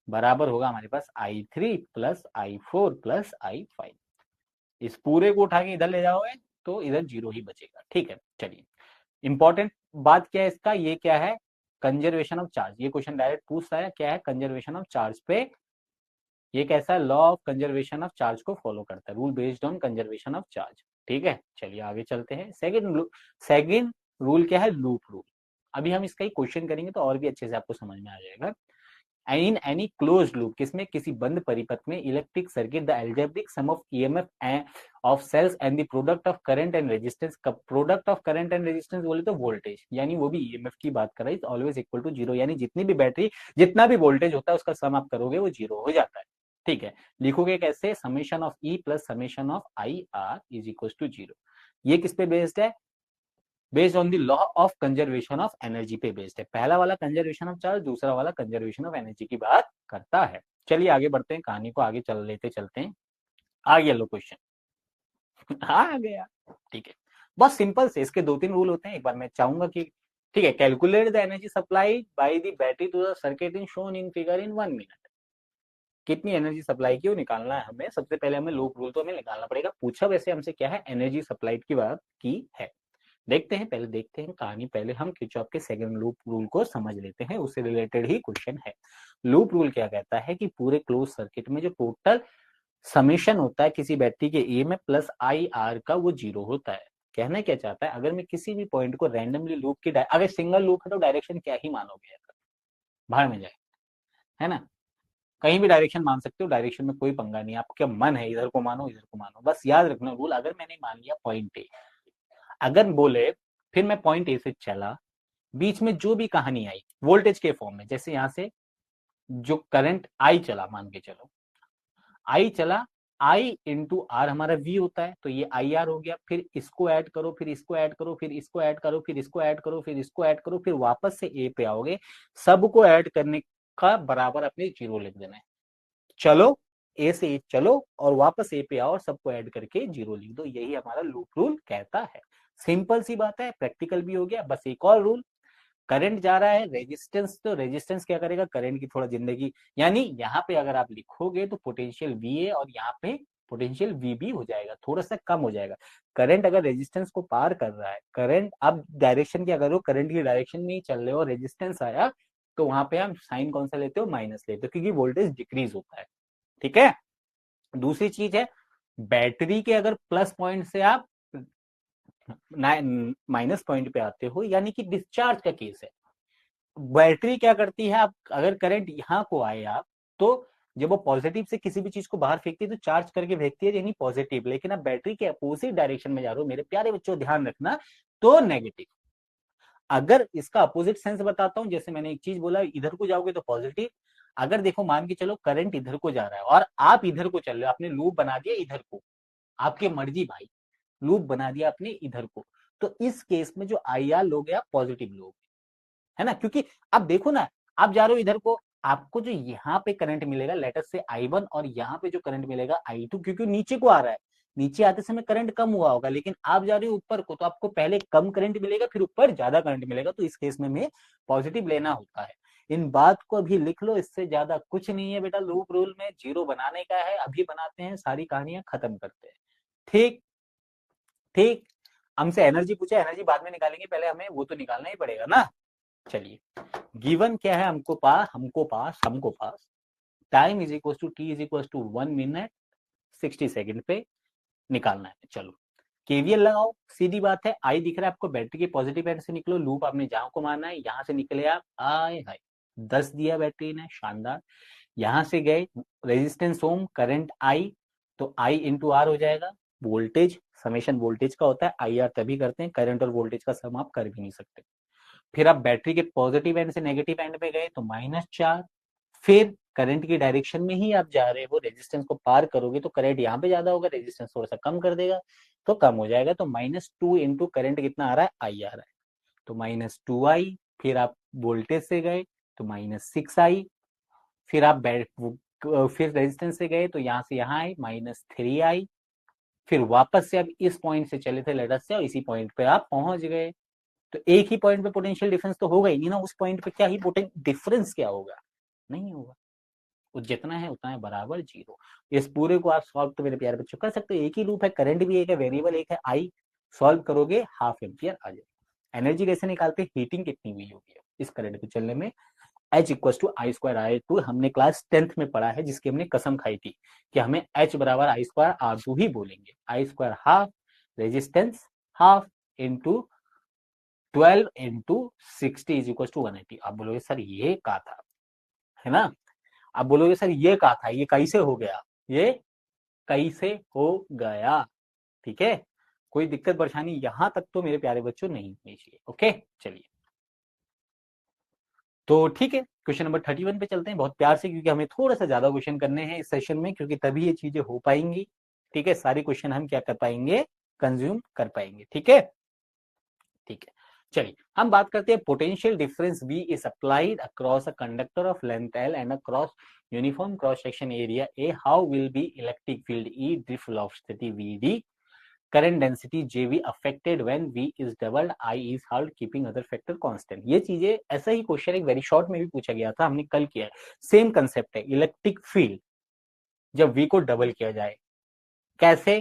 बराबर होगा हमारे पास I3 plus I4 plus I5। इस पूरे को उठा के इधर ले जाओगे तो इधर जीरो ही बचेगा। ठीक है, चलिए इंपॉर्टेंट बात क्या है इसका, ये क्या है, कंजर्वेशन ऑफ चार्ज। ये क्वेश्चन डायरेक्ट पूछता है क्या है, कंजर्वेशन ऑफ चार्ज पे ये कैसा है, law of conservation of charge को फॉलो करता है, rule based on conservation of charge. ठीक है, चलिए आगे चलते हैं। सेकंड रूल क्या है, लूप रूल। अभी हम इसका ही क्वेश्चन करेंगे तो और भी अच्छे से आपको समझ में आ जाएगा। इन एनी क्लोज्ड लूप, किसमें, किसी बंद परिपथ में, electric circuit the algebraic sum of EMF of cells and the product of current and resistance. Product of current and resistance बोले तो वोल्टेज, यानी वो भी ईएमएफ की बात कर रही है, ऑलवेज इक्वल टू जीरो, यानी जितनी भी बैटरी जितना भी वोल्टेज होता है उसका सम आप करोगे वो जीरो हो जाता है। ठीक है, लिखोगे कैसे, summation of E plus summation of I R is equal to zero. ये किस पे बेस्ड है, based on the law of conservation of energy पे बेस्ड है। पहला वाला कंजर्वेशन ऑफ चार्ज, दूसरा वाला कंजर्वेशन ऑफ एनर्जी की बात करता है। चलिए आगे बढ़ते हैं, कहानी को आगे चल लेते चलते हैं। आ गया लो क्वेश्चन आ गया। ठीक है, बहुत सिंपल से इसके दो तीन रूल होते हैं, एक बार मैं चाहूंगा कि ठीक है, calculate the energy supply by the battery to the circuit in shown in figure in 1 minute. कितनी एनर्जी सप्लाई की वो निकालना है हमें। सबसे पहले हमें लूप रूल तो हमें निकालना पड़ेगा। पूछा वैसे हमसे क्या है, एनर्जी सप्लाई की बात की है। देखते हैं, पहले देखते हैं कहानी, पहले हम किरचॉफ के सेकंड लूप रूल को समझ लेते हैं, उससे रिलेटेड ही क्वेश्चन है। लूप रूल क्या कहता है कि पूरे क्लोज सर्किट में जो टोटल समेशन होता है किसी बैटरी के ईएमएफ प्लस आई आर का, वो जीरो होता है। कहना क्या चाहता है, अगर मैं किसी भी पॉइंट को रैंडमली लूप की, अगर सिंगल लूप है तो डायरेक्शन क्या ही मानोगे, बाहर में जाए, है ना, कहीं भी डायरेक्शन मान सकते हो, डायरेक्शन में कोई पंगा नहीं, आपका मन है इधर को मानो इधर को मानो, बस याद रखना रूल। अगर मैंने मान लिया पॉइंट ए, अगर बोले फिर मैं पॉइंट ए से चला, बीच में जो भी कहानी आई वोल्टेज के फॉर्म में, जैसे यहां से जो करंट आई चला, मान के चलो आई चला, आई इंटू आर हमारा वी होता है, तो ये आई आर हो गया, फिर इसको ऐड करो, फिर इसको ऐड करो, फिर इसको ऐड करो, फिर इसको ऐड करो, फिर इसको ऐड करो, फिर वापस से ए पे आओगे, सबको ऐड करने का बराबर अपने जीरो लिख देना है। चलो ए से ए चलो और वापस ए पे आओ और सबको ऐड करके जीरो लिख दो, यही हमारा लूप रूल कहता है। सिंपल सी बात है, प्रैक्टिकल भी हो गया। बस एक और रूल, करंट जा रहा है, रेजिस्टेंस, तो रेजिस्टेंस क्या करेगा, करंट की थोड़ा जिंदगी, यानी यहाँ पे अगर आप लिखोगे तो पोटेंशियल वीए और यहाँ पे पोटेंशियल वीबी हो जाएगा, थोड़ा सा कम हो जाएगा। करंट अगर रेजिस्टेंस को पार कर रहा है, करंट अब डायरेक्शन क्या करो, करंट की डायरेक्शन में ही चल रहे हो, रेजिस्टेंस आया तो वहां पे हम साइन कौन सा लेते हो, माइनस लेते हो, क्योंकि वोल्टेज डिक्रीज होता है। ठीक है, दूसरी चीज है, बैटरी के अगर प्लस पॉइंट से आप माइनस पॉइंट पे आते हो, यानी कि डिस्चार्ज का केस है। बैटरी क्या करती है, आप अगर करंट यहाँ को आए आप, तो जब वो पॉजिटिव से किसी भी चीज को बाहर फेंकती है तो चार्ज करके फेंकती है, यानी पॉजिटिव। लेकिन आप बैटरी के अपोजिट डायरेक्शन में जा रहे हो मेरे प्यारे बच्चों, ध्यान रखना, तो नेगेटिव। अगर इसका अपोजिट सेंस बताता हूं, जैसे मैंने एक चीज बोला, इधर को जाओगे तो पॉजिटिव। अगर देखो मान के चलो करंट इधर को जा रहा है और आप इधर को चल रहे हो, आपने लूप बना दिया इधर को, आपकी मर्जी भाई, लूप बना दिया आपने इधर को, तो इस केस में जो आई आर लोग आप पॉजिटिव लोग, है ना, क्योंकि अब देखो ना, आप जा रहे हो इधर को, आपको जो यहाँ पे करंट मिलेगा लेटर से I1, और यहाँ पे जो करंट मिलेगा I2, क्योंकि नीचे को आ रहा है, नीचे आते समय करंट कम हुआ होगा, लेकिन आप जा रहे हो ऊपर को, तो आपको पहले कम करंट मिलेगा फिर ऊपर ज्यादा करंट मिलेगा, तो इस केस में हमें पॉजिटिव लेना होता है। इन बात को अभी लिख लो, इससे ज्यादा कुछ नहीं है बेटा, लूप रूल में जीरो बनाने का है, अभी बनाते हैं, सारी कहानियां खत्म करते हैं। ठीक ठीक, हमसे एनर्जी पूछा, एनर्जी बाद में निकालेंगे, पहले हमें वो तो निकालना ही पड़ेगा ना। चलिए, गिवन क्या है, हमको पास time is equal to T is equal to 1 minute 60 second पे निकालना है। चलो केवीएल लगाओ, सीधी बात है, आई दिख रहा है आपको, बैटरी के पॉजिटिव एंड से निकलो, लूप आपने जहां को मारना है, यहां से निकले आप, आए हाय 10 दिया बैटरी ने, शानदार। यहां से गए रेजिस्टेंस ओम, करंट आई, तो आई इंटू आर हो जाएगा, वोल्टेज समेशन वोल्टेज का होता है, आई आर तभी करते हैं, करंट और वोल्टेज का सम आप कर भी नहीं सकते। फिर आप बैटरी के पॉजिटिव एंड से नेगेटिव एंड पे गए तो -4, फिर करंट की डायरेक्शन में ही आप जा रहे हो, रेजिस्टेंस को पार करोगे तो करंट यहाँ पे ज्यादा होगा, रेजिस्टेंस थोड़ा सा कम कर देगा तो कम हो जाएगा, तो -2 इंटू करंट कितना आ रहा है, आई आ रहा है, तो -2i। फिर आप वोल्टेज से गए तो -6i, फिर आप फिर रेजिस्टेंस से गए तो यहाँ से यहाँ आए -3i, फिर वापस से आप इस पॉइंट से चले थे लेटर से और इसी पॉइंट पे आप पहुंच गए, तो एक ही पॉइंट पे पोटेंशियल डिफरेंस तो होगा ही नहीं ना, उस पॉइंट पे क्या ही पोटेंशियल डिफरेंस क्या होगा, नहीं होगा। जितना है उतना है बराबर 0। इस पूरे को आप सॉल्व तो मेरे प्यारे बच्चों कर सकते हो, एक ही लूप है, करंट भी एक है, वेरिएबल एक है आई, सॉल्व करोगे हाफ एम्पियर आ जाएगा। एनर्जी कैसे निकालते हैं, हीटिंग कितनी हुई होगी इस करंट को चलने में, H equal to I square R two, हमने क्लास 10th में पढ़ा है, जिसकी हमने कसम खाई थी कि हमें H बराबर आई स्क्वायर आर टू ही बोलेंगे। I square half, resistance half into 12 into 60 is equal to 180। आप बोलोगे सर ये कहा था, है ना, आप बोलोगे सर ये कहा था, ये कैसे हो गया, ये कैसे हो गया, ठीक है, कोई दिक्कत परेशानी यहां तक तो मेरे प्यारे बच्चों नहीं होनी चाहिए। ओके चलिए, तो ठीक है क्वेश्चन नंबर 31 पे चलते हैं बहुत प्यार से, क्योंकि हमें थोड़ा सा ज्यादा क्वेश्चन करने हैं इस सेशन में, क्योंकि तभी ये चीजें हो पाएंगी। ठीक है, सारे क्वेश्चन हम क्या कर पाएंगे, कंज्यूम कर पाएंगे। ठीक है, ठीक है, चलिए हम बात करते हैं potential difference V is applied across a conductor of length L and across uniform cross section area A, how will be electric field E, drift velocity VD, current density JV affected when V is doubled, I is held keeping other factor constant। ये चीजें, ऐसा ही question एक very short में भी पूछा गया था, हमने कल किया है, सेम कंसेप्ट है, इलेक्ट्रिक फील्ड जब V को डबल किया जाए कैसे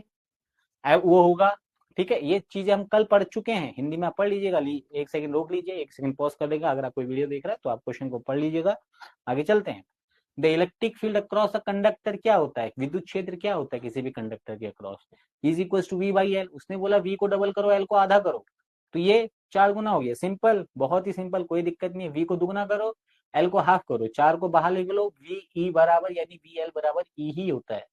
वो होगा। ठीक है, ये चीजें हम कल पढ़ चुके हैं, हिंदी में आप पढ़ लीजिएगा, एक सेकंड रोक लीजिए, एक सेकंड पॉज कर देगा, अगर आप कोई वीडियो देख रहा है तो आप क्वेश्चन को पढ़ लीजिएगा। आगे चलते हैं, the electric field across a conductor क्या होता है, विद्युत क्षेत्र क्या होता है किसी भी कंडक्टर के across, is equal to V by L. उसने बोला V को डबल करो, L को आधा करो, तो ये 4 गुना हो गया, सिंपल, बहुत ही सिंपल, कोई दिक्कत नहीं है। V को दुगना करो, L को हाफ करो, 4 को बाहर ले लो, V E बराबर यानी VL बराबर E ही होता है,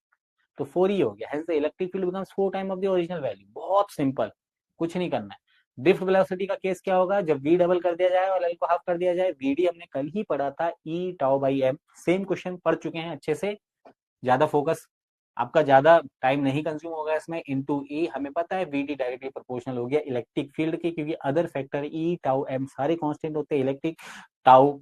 तो 4 ही हो गया। Hence the electric field becomes 4 time of the original value. बहुत सिंपल, कुछ नहीं करना है। ड्रिफ्ट वेलोसिटी का केस क्या होगा, जब V डबल कर दिया जाए और L को हाफ कर दिया जाए, VD हमने कल ही पढ़ा था, E tau by M, same question पढ़ चुके हैं अच्छे से, ज्यादा फोकस आपका ज्यादा टाइम नहीं कंज्यूम होगा इसमें। इनटू E हमें पता है VD डायरेक्टली प्रोपोर्शनल हो गया इलेक्ट्रिक फील्ड के, क्योंकि other factor E tau M सारे कांस्टेंट होते हैं, इलेक्ट्रिक टाउ,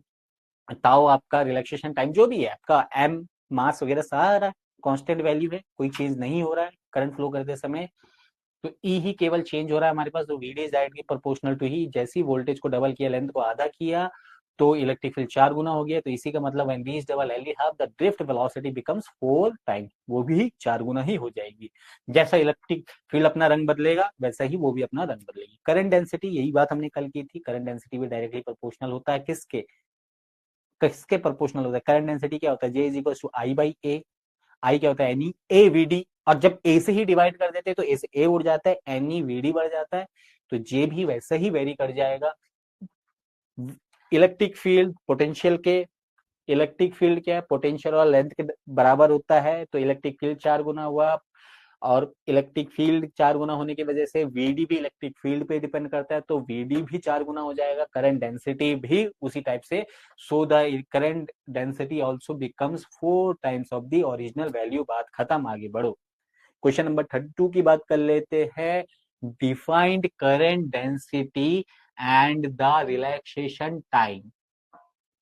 ताओ आपका रिलैक्सेशन टाइम जो भी है आपका, एम मास वगैरह सारा कांस्टेंट वैल्यू है, कोई चेंज नहीं हो रहा है करंट फ्लो करते समय, तो ई ही केवल चेंज हो रहा है हमारे पास, तो VD is directly proportional to ही। जैसे ही वोल्टेज को डबल किया, लेंथ को आधा किया, तो इलेक्ट्रिक फील्ड 4 गुना हो गया, तो इसी का मतलब when V is double L half the drift velocity becomes 4 time, वो भी 4 गुना ही हो जाएगी। जैसा इलेक्ट्रिक फील्ड अपना रंग बदलेगा वैसा ही वो भी अपना रंग बदलेगी। करंट डेंसिटी, यही बात हमने कल की थी, करंट डेंसिटी भी डायरेक्टली प्रोपोर्शनल होता है किसके, किसके प्रोपोर्शनल होता है, करंट डेंसिटी क्या होता है, J is equal to I by A, I क्या होता है एनी ए वी डी, और जब ए से ही डिवाइड कर देते हैं तो ए से ए उड़ जाता है, एनी वी डी बढ़ जाता है, तो जे भी वैसे ही वेरी कर जाएगा। इलेक्ट्रिक फील्ड पोटेंशियल के, इलेक्ट्रिक फील्ड क्या है, पोटेंशियल और लेंथ के बराबर होता है, तो इलेक्ट्रिक फील्ड 4 गुना हुआ, और इलेक्ट्रिक फील्ड 4 गुना होने की वजह से वीडी भी इलेक्ट्रिक फील्ड पे डिपेंड करता है, तो वीडी भी 4 गुना हो जाएगा, करंट डेंसिटी भी उसी टाइप से, so the current density also becomes 4 times of the original value. बात खत्म, आगे बढ़ो। क्वेश्चन नंबर 32 की बात कर लेते हैं, defined current density and the relaxation time.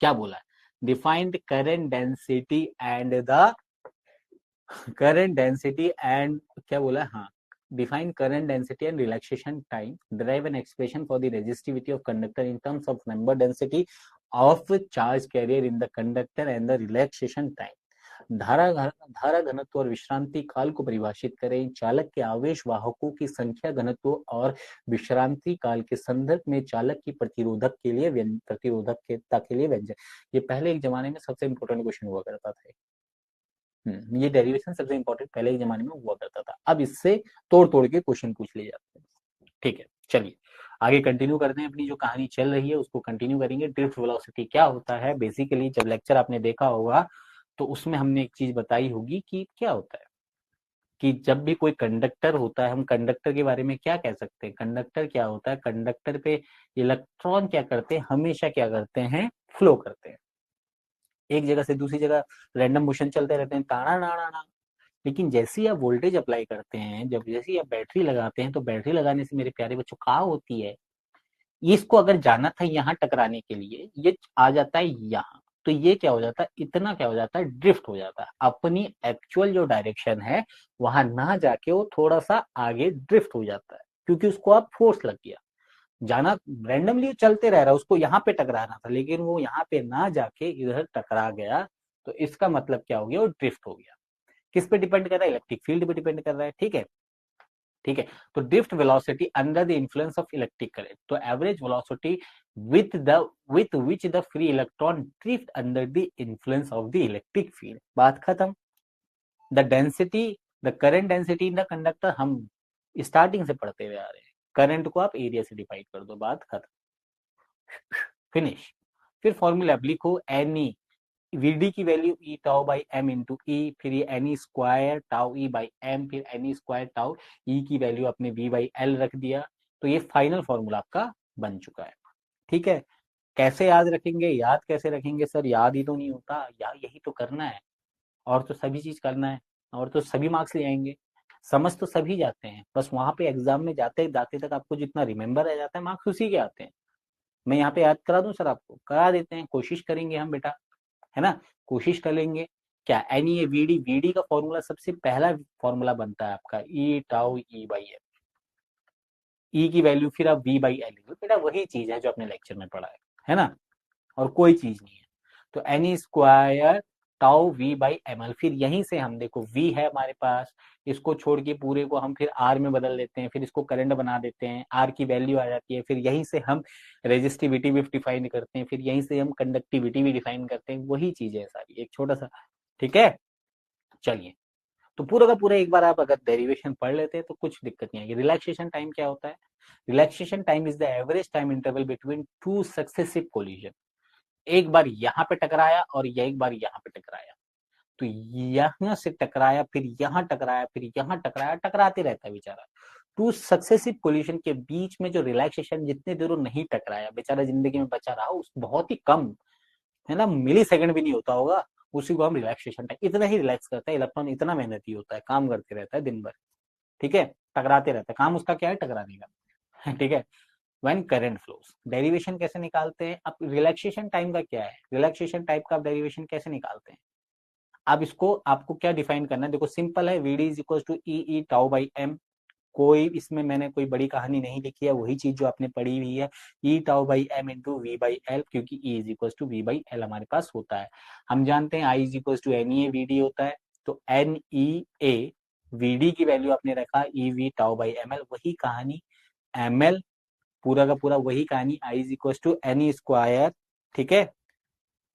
क्या बोला है, defined current density and the current density and, क्या बोला है, हाँ, define current density and relaxation time, derive an expression for the resistivity of conductor in terms of number density of charge carrier in the conductor and the relaxation time। धारा घनत्व और विश्रांति काल को परिभाषित करें, चालक के आवेश वाहकों की संख्या घनत्व और विश्रांति काल के संदर्भ में चालक की प्रतिरोधक के लिए प्रतिरोधकता के लिए व्यंजक। ये पहले एक जमाने में सबसे इंपॉर्टेंट क्वेश्चन हुआ करता था, ये डेरिवेशन सबसे इंपॉर्टेंट पहले के जमाने में हुआ करता था, अब इससे तोड़ तोड़ के क्वेश्चन पूछ लिए जाते हैं। ठीक है, चलिए आगे कंटिन्यू करते हैं, अपनी जो कहानी चल रही है उसको कंटिन्यू करेंगे। ड्रिफ्ट वेलोसिटी क्या होता है, बेसिकली जब लेक्चर आपने देखा होगा तो उसमें हमने एक चीज बताई होगी कि क्या होता है, कि जब भी कोई कंडक्टर होता है, हम कंडक्टर के बारे में क्या कह सकते हैं, कंडक्टर क्या होता है, कंडक्टर पे इलेक्ट्रॉन क्या करते हैं, हमेशा क्या करते हैं, फ्लो करते हैं, एक जगह से दूसरी जगह रैंडम मोशन चलते रहते हैं, ताना ना ना ना। लेकिन जैसे ही आप वोल्टेज अप्लाई करते हैं, जब जैसे ही आप बैटरी लगाते हैं, तो बैटरी लगाने से मेरे प्यारे बच्चों क्या होती है, इसको अगर जाना था यहाँ टकराने के लिए, ये आ जाता है यहाँ, तो ये क्या हो जाता है, इतना क्या हो जाता है, ड्रिफ्ट हो जाता है, अपनी एक्चुअल जो डायरेक्शन है वहां ना जाके वो थोड़ा सा आगे ड्रिफ्ट हो जाता है, क्योंकि उसको आप फोर्स लग गया, जाना रैंडमली चलते रह रहा, उसको यहाँ पे टकराना था, लेकिन वो यहाँ पे ना जाके इधर टकरा गया, तो इसका मतलब क्या हो गया, वो ड्रिफ्ट हो गया। किस पे डिपेंड कर रहा है, इलेक्ट्रिक फील्ड पे डिपेंड कर रहा है। ठीक है, ठीक है। तो drift velocity under the influence of electric current, तो average velocity with the with which the free electron drift under the influence of the electric field. बात खत्म। The density, the current density in the conductor, हम starting से पढ़ते हुए आ रहे हैं। Current को आप एरिया से डिवाइड कर दो, बात खत्म, फिनिश। फिर फॉर्मूला अब लिखो, एनी वीडी की value E tau by M into E, फिर ये N E square tau E by M, फिर एनी स्क्वायर टाउ ई की वैल्यू आपने वी बाई एल रख दिया। तो ये फाइनल फॉर्मूला आपका बन चुका है। ठीक है, कैसे याद रखेंगे, याद कैसे रखेंगे सर, याद ही तो नहीं होता यार, यही तो करना है, और तो सभी चीज करना है, और तो सभी मार्क्स ले आएंगे। समझ तो सभी जाते हैं, बस वहां पे एग्जाम में जाते जाते तक आपको जितना रिमेम्बर रह जाता है, मार्क्स उसी के आते हैं। मैं यहाँ पे याद करा दूं सर, आपको करा देते हैं, कोशिश करेंगे हम बेटा, है ना, कोशिश कर लेंगे। क्या एन ई वीडी, वीडी का फॉर्मूला सबसे पहला फॉर्मूला बनता है आपका ई टाउ ई बाई एम, ई की वैल्यू फिर आप वी बाई एल, बेटा वही चीज है जो आपने लेक्चर में पढ़ा है ना, और कोई चीज नहीं है। तो n square tau V by M L, फिर यहीं से हम देखो वी है हमारे पास, इसको छोड़ के पूरे को हम फिर आर में बदल देते हैं, फिर इसको करंट बना देते हैं, आर की वैल्यू आ जाती है, फिर यहीं से हम रेजिस्टिविटी भी डिफाइन करते हैं, फिर यहीं से हम कंडक्टिविटी भी डिफाइन करते हैं, वही चीज है सारी, एक छोटा सा। ठीक है, चलिए। तो पूरा का पूरा एक बार आप अगर डेरिवेशन पढ़ लेते हैं तो कुछ दिक्कत नहीं आएगी। रिलैक्सेशन टाइम क्या होता है, relaxation time is the average time interval between two successive collision. एक बार यहाँ पे टकराया और एक बार यहाँ पे टकराया, तो यहाँ से टकराया, फिर यहाँ टकराया, फिर यहाँ टकराया, टकराते रहता है बेचारा। टू सक्सेसिव कोलिजन के बीच में जो रिलैक्सेशन, जितने देर वो नहीं टकराया बेचारा जिंदगी में बचा रहा, उस बहुत ही कम, है ना, मिली सेकंड भी नहीं होता होगा, उसी को हम रिलैक्सेशन टाइम, इतना ही रिलैक्स करता है इलेक्ट्रॉन, इतना मेहनती होता है, काम करते रहता है दिन भर। ठीक है, टकराते रहता है, काम उसका क्या है, टकराने का। ठीक है, व्हेन करंट फ्लोज, डेरिवेशन कैसे निकालते हैं, अब रिलैक्सेशन टाइम का क्या है, रिलैक्सेशन टाइप का डेरिवेशन कैसे निकालते हैं। अब इसको आपको क्या डिफाइन करना है, देखो सिंपल है, V D is equal to E E tau by m, कोई इसमें मैंने कोई बड़ी कहानी नहीं लिखी है, वही चीज जो आपने पढ़ी हुई है, E tau by M into V by L, क्योंकि E is equal to V by L हमारे पास होता है। हम जानते हैं I is equal to N E A V D होता है, तो N E A V D की वैल्यू आपने रखा E V tau by M L, वही कहानी एम एल, पूरा का पूरा वही कहानी, I is equal to N square, ठीक है,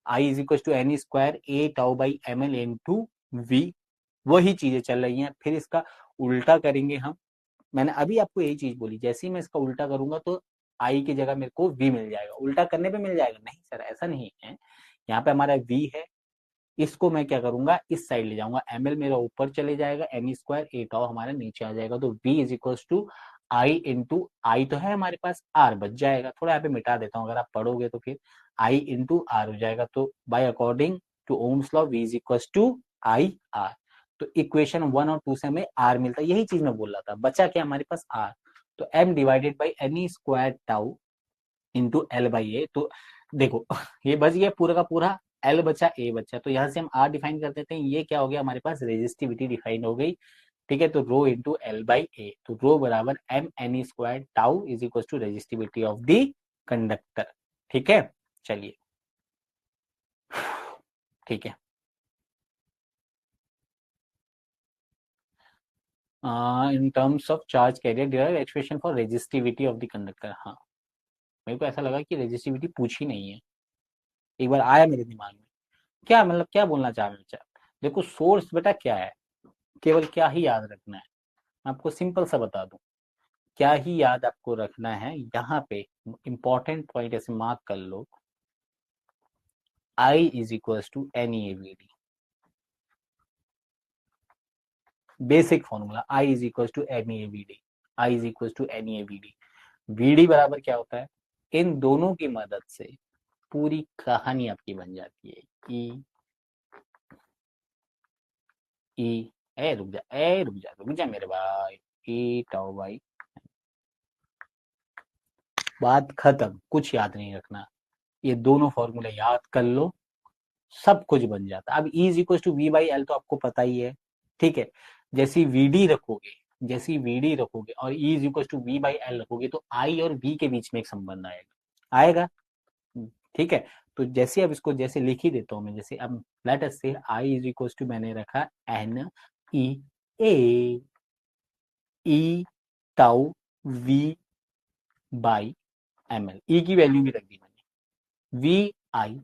I is equal to N square A tau by M L into V, वही चीजें चल रही हैं। फिर इसका उल्टा करेंगे हम, मैंने अभी आपको यही चीज बोली, जैसे ही मैं इसका उल्टा करूंगा तो आई की जगह मेरे को वी मिल जाएगा, उल्टा करने पे मिल जाएगा, नहीं सर ऐसा नहीं है, यहाँ पे हमारा वी है, इसको मैं क्या करूंगा, इस साइड ले जाऊंगा, एम एल मेरा ऊपर चले जाएगा, एन स्क्वायर ए टाउ हमारा नीचे आ जाएगा, तो V is equal to I into I, तो है हमारे पास आर बच जाएगा, थोड़ा यहाँ पे मिटा देता हूँ, अगर आप पढ़ोगे तो फिर आई इंटू आर हो जाएगा, तो by according to Ohm's law V is equal to I R. तो इक्वेशन 1 और 2 से हमें आर मिलता है, यही चीज मैं बोल रहा था, बचा क्या हमारे पास आर, तो M divided by N E square tau into L by A, तो देखो ये बच गया पूरा का पूरा, एल बचा ए बचा, तो यहाँ से हम आर डिफाइन कर देते हैं, ये क्या हो गया हमारे पास, रेजिस्टिविटी डिफाइन हो गई। ठीक है, तो rho into L by A, तो रो बराबर m n square tau is equal to resistivity of the conductor. ठीक है, चलिए, ठीक है। In terms of charge carrier derive expression for resistivity of the conductor, हाँ मेरे को ऐसा लगा कि रेजिस्टिविटी पूछी नहीं है, एक बार आया मेरे दिमाग में, क्या मतलब क्या बोलना चाह रहे बच्चा। देखो सोर्स बेटा क्या है, केवल क्या ही याद रखना है, मैं आपको सिंपल सा बता दूं, क्या ही याद आपको रखना है, यहाँ पे इंपॉर्टेंट पॉइंट ऐसे मार्क कर लो, I is equal to N E V D, basic formula, I is equal to N E V D, I is equal to N E V D, V D बराबर क्या होता है, इन दोनों की मदद से पूरी कहानी आपकी बन जाती है, ई ई, ए रुक जा, ए रुक जा मेरे भाई, ई टाउ बाई, बात खत्म, कुछ याद नहीं रखना, ये दोनों फॉर्मूले याद कर लो, सब कुछ बन जाता है। अब E is equal to V by L तो आपको पता ही है, ठीक है, जैसी वीडी रखोगे, जैसी वीडी रखोगे और E is equal to V by L रखोगे, तो आई और वी के बीच में एक संबंध आएगा, आएगा, ठीक है, तो जैसे अब इसको जैसे लिख ही देता हूं मैं, जैसे अब लेट अस से आई इज इक्वल टू मैंने रखा N E A E tau V by M L, E की वैल्यू भी रख दी मैंने, V I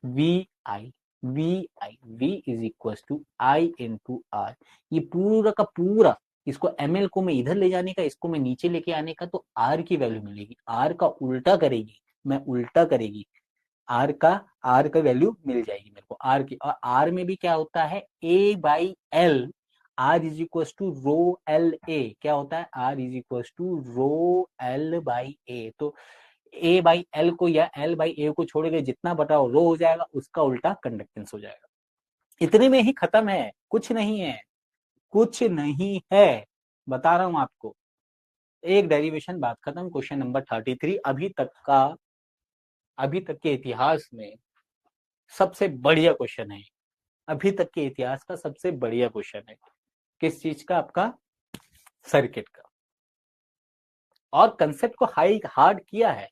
V I V I V is equal to I into R. ये पूरा का पूरा, इसको एम एल को मैं इधर ले जाने का, इसको मैं नीचे लेके आने का, तो आर की वैल्यू मिलेगी, आर का उल्टा करेगी, मैं उल्टा करेगी, आर का वैल्यू मिल जाएगी मेरे को आर की। और आर में भी क्या होता है, A by L, R is equal to rho L A, क्या होता है, R is equal to rho L by A. तो ए बाई एल को या एल बाई ए को छोड़ के जितना बटाओ रो हो जाएगा, उसका उल्टा कंडक्टेंस हो जाएगा। इतने में ही खत्म है, कुछ नहीं है, कुछ नहीं है, बता रहा हूं आपको। एक डेरिवेशन बात खत्म। क्वेश्चन नंबर 33 अभी तक के इतिहास में सबसे बढ़िया क्वेश्चन है, अभी तक के इतिहास का सबसे बढ़िया क्वेश्चन है। किस चीज का, आपका सर्किट का। और कंसेप्ट को हार्ड किया है,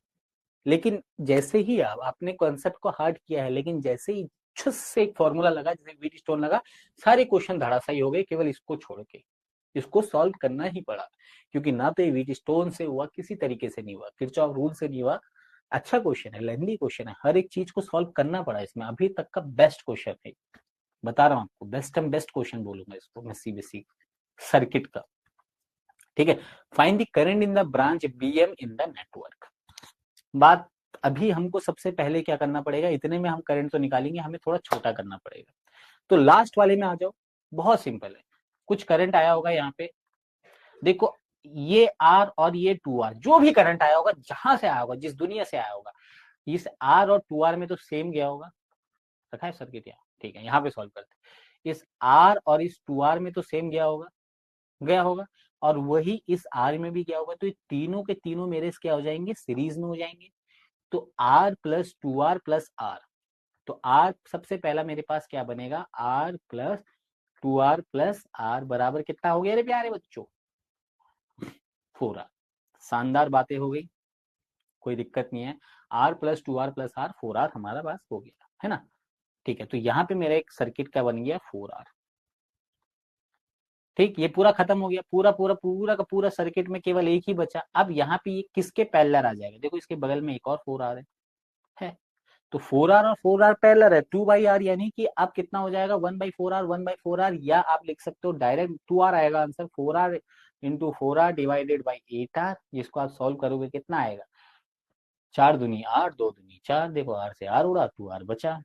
लेकिन जैसे ही आपने कॉन्सेप्ट को हार्ड किया है, लेकिन जैसे ही छुस से एक फॉर्मूला लगा, जैसे व्हीट स्टोन लगा, सारे क्वेश्चन धड़ाशायी हो गए, केवल इसको छोड़ के। इसको सॉल्व करना ही पड़ा, क्योंकि ना तो ये व्हीट स्टोन से हुआ, किसी तरीके से नहीं हुआ, किरचॉफ रूल से नहीं हुआ। अच्छा क्वेश्चन है, लेंथी क्वेश्चन है, हर एक चीज को सॉल्व करना पड़ा इसमें। अभी तक का बेस्ट क्वेश्चन है, बता रहा हूं आपको, बेस्ट क्वेश्चन बोलूंगा इसको मैं, सीबीएसई सर्किट का। ठीक है, find the current in the branch BM in the network. बात अभी हमको सबसे पहले क्या करना पड़ेगा, इतने में हम करंट तो निकालेंगे, हमें थोड़ा छोटा करना पड़ेगा। तो लास्ट वाले में आ जाओ, बहुत सिंपल है। कुछ करंट आया होगा यहाँ पे, देखो ये आर और ये 2R, जो भी करंट आया होगा, जहां से आया होगा, जिस दुनिया से आया होगा, इस आर और 2R में तो सेम गया होगा। रखा है सर्किट यहाँ, ठीक है, यहाँ पे सॉल्व करते हैं। इस आर और इस 2R में तो सेम गया होगा, और वही इस आर में भी गया होगा। तो ये तीनों के तीनों मेरे क्या हो जाएंगे, सीरीज में हो जाएंगे। तो R plus 2R plus R, तो आर सबसे पहला मेरे पास क्या बनेगा, are plus 2R plus are बराबर कितना हो गया रे प्यारे बच्चों, 4R। शानदार बातें हो गई, कोई दिक्कत नहीं है। Are plus 2R plus are, 4R हमारा पास हो गया है ना। ठीक है, तो यहाँ पे मेरा एक सर्किट क्या बन गया, 4R। ठीक, ये पूरा खत्म हो गया, पूरा का पूरा सर्किट में केवल एक ही बचा। अब यहाँ पे ये किसके पैरेलल आ जाएगा, देखो इसके बगल में एक और 4R है। तो 4R और 4R पैरेलल है, 2/R, यानी कि अब कितना हो जाएगा, 1/4R 1/4R, या आप लिख सकते हो डायरेक्ट 2R आएगा answer, 4R into 4R divided by 8R। जिसको आप सॉल्व करोगे कितना आएगा, 4 दूनी 8, 2 दूनी 4, देखो R से R उड़ा, 2R बचा।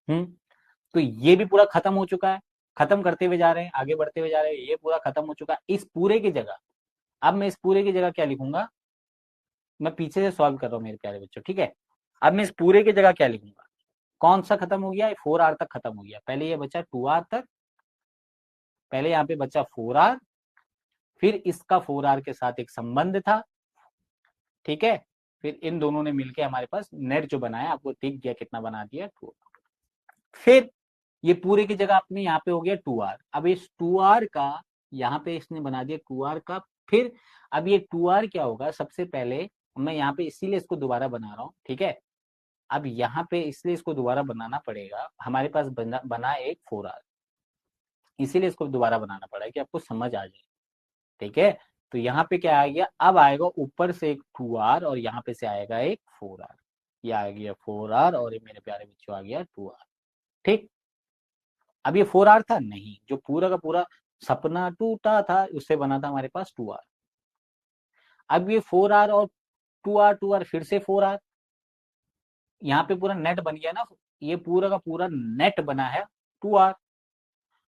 तो ये भी पूरा खत्म हो चुका है, खत्म करते हुए जा रहे हैं, आगे बढ़ते हुए जा रहे हैं, ये पूरा खत्म हो चुका है। इस पूरे की जगह, अब मैं इस पूरे की जगह क्या लिखूंगा, मैं पीछे से सॉल्व कर रहा हूँ मेरे प्यारे बच्चों, ठीक है। अब मैं इस पूरे की जगह क्या लिखूंगा, कौन सा खत्म हो गया, 4R तक खत्म हो गया, पहले ये बचा 2R तक, पहले यहाँ पे बचा 4R, फिर इसका 4R के साथ एक संबंध था, ठीक है। फिर इन दोनों ने मिलके हमारे पास नेट जो बनाया, आपको दिख गया कितना बना दिया, 2। फिर ये पूरे की जगह अपने यहाँ पे हो गया 2R। अब इस 2R का यहाँ पे इसने बना दिया 2R का। फिर अब ये 2R क्या होगा, सबसे पहले मैं यहाँ पे इसीलिए इसको दोबारा बना रहा हूँ, ठीक है। अब यहाँ पे इसलिए इसको दोबारा बनाना पड़ेगा, हमारे पास बना एक 4R, इसीलिए इसको दोबारा बनाना पड़ा है कि आपको समझ आ जाए, ठीक है। तो यहाँ पे क्या आ गया, अब आएगा ऊपर से एक 2R और यहाँ पे से आएगा एक 4R, ये आ गया 4R और ये मेरे प्यारे बच्चों आ गया 2R। ठीक, अब ये 4R था नहीं, जो पूरा का पूरा सपना टूटा था उससे बना था हमारे पास 2R। अब ये 4R और 2R फिर से 4R, यहाँ पे पूरा नेट बन गया ना, ये पूरा का पूरा नेट बना है 2R।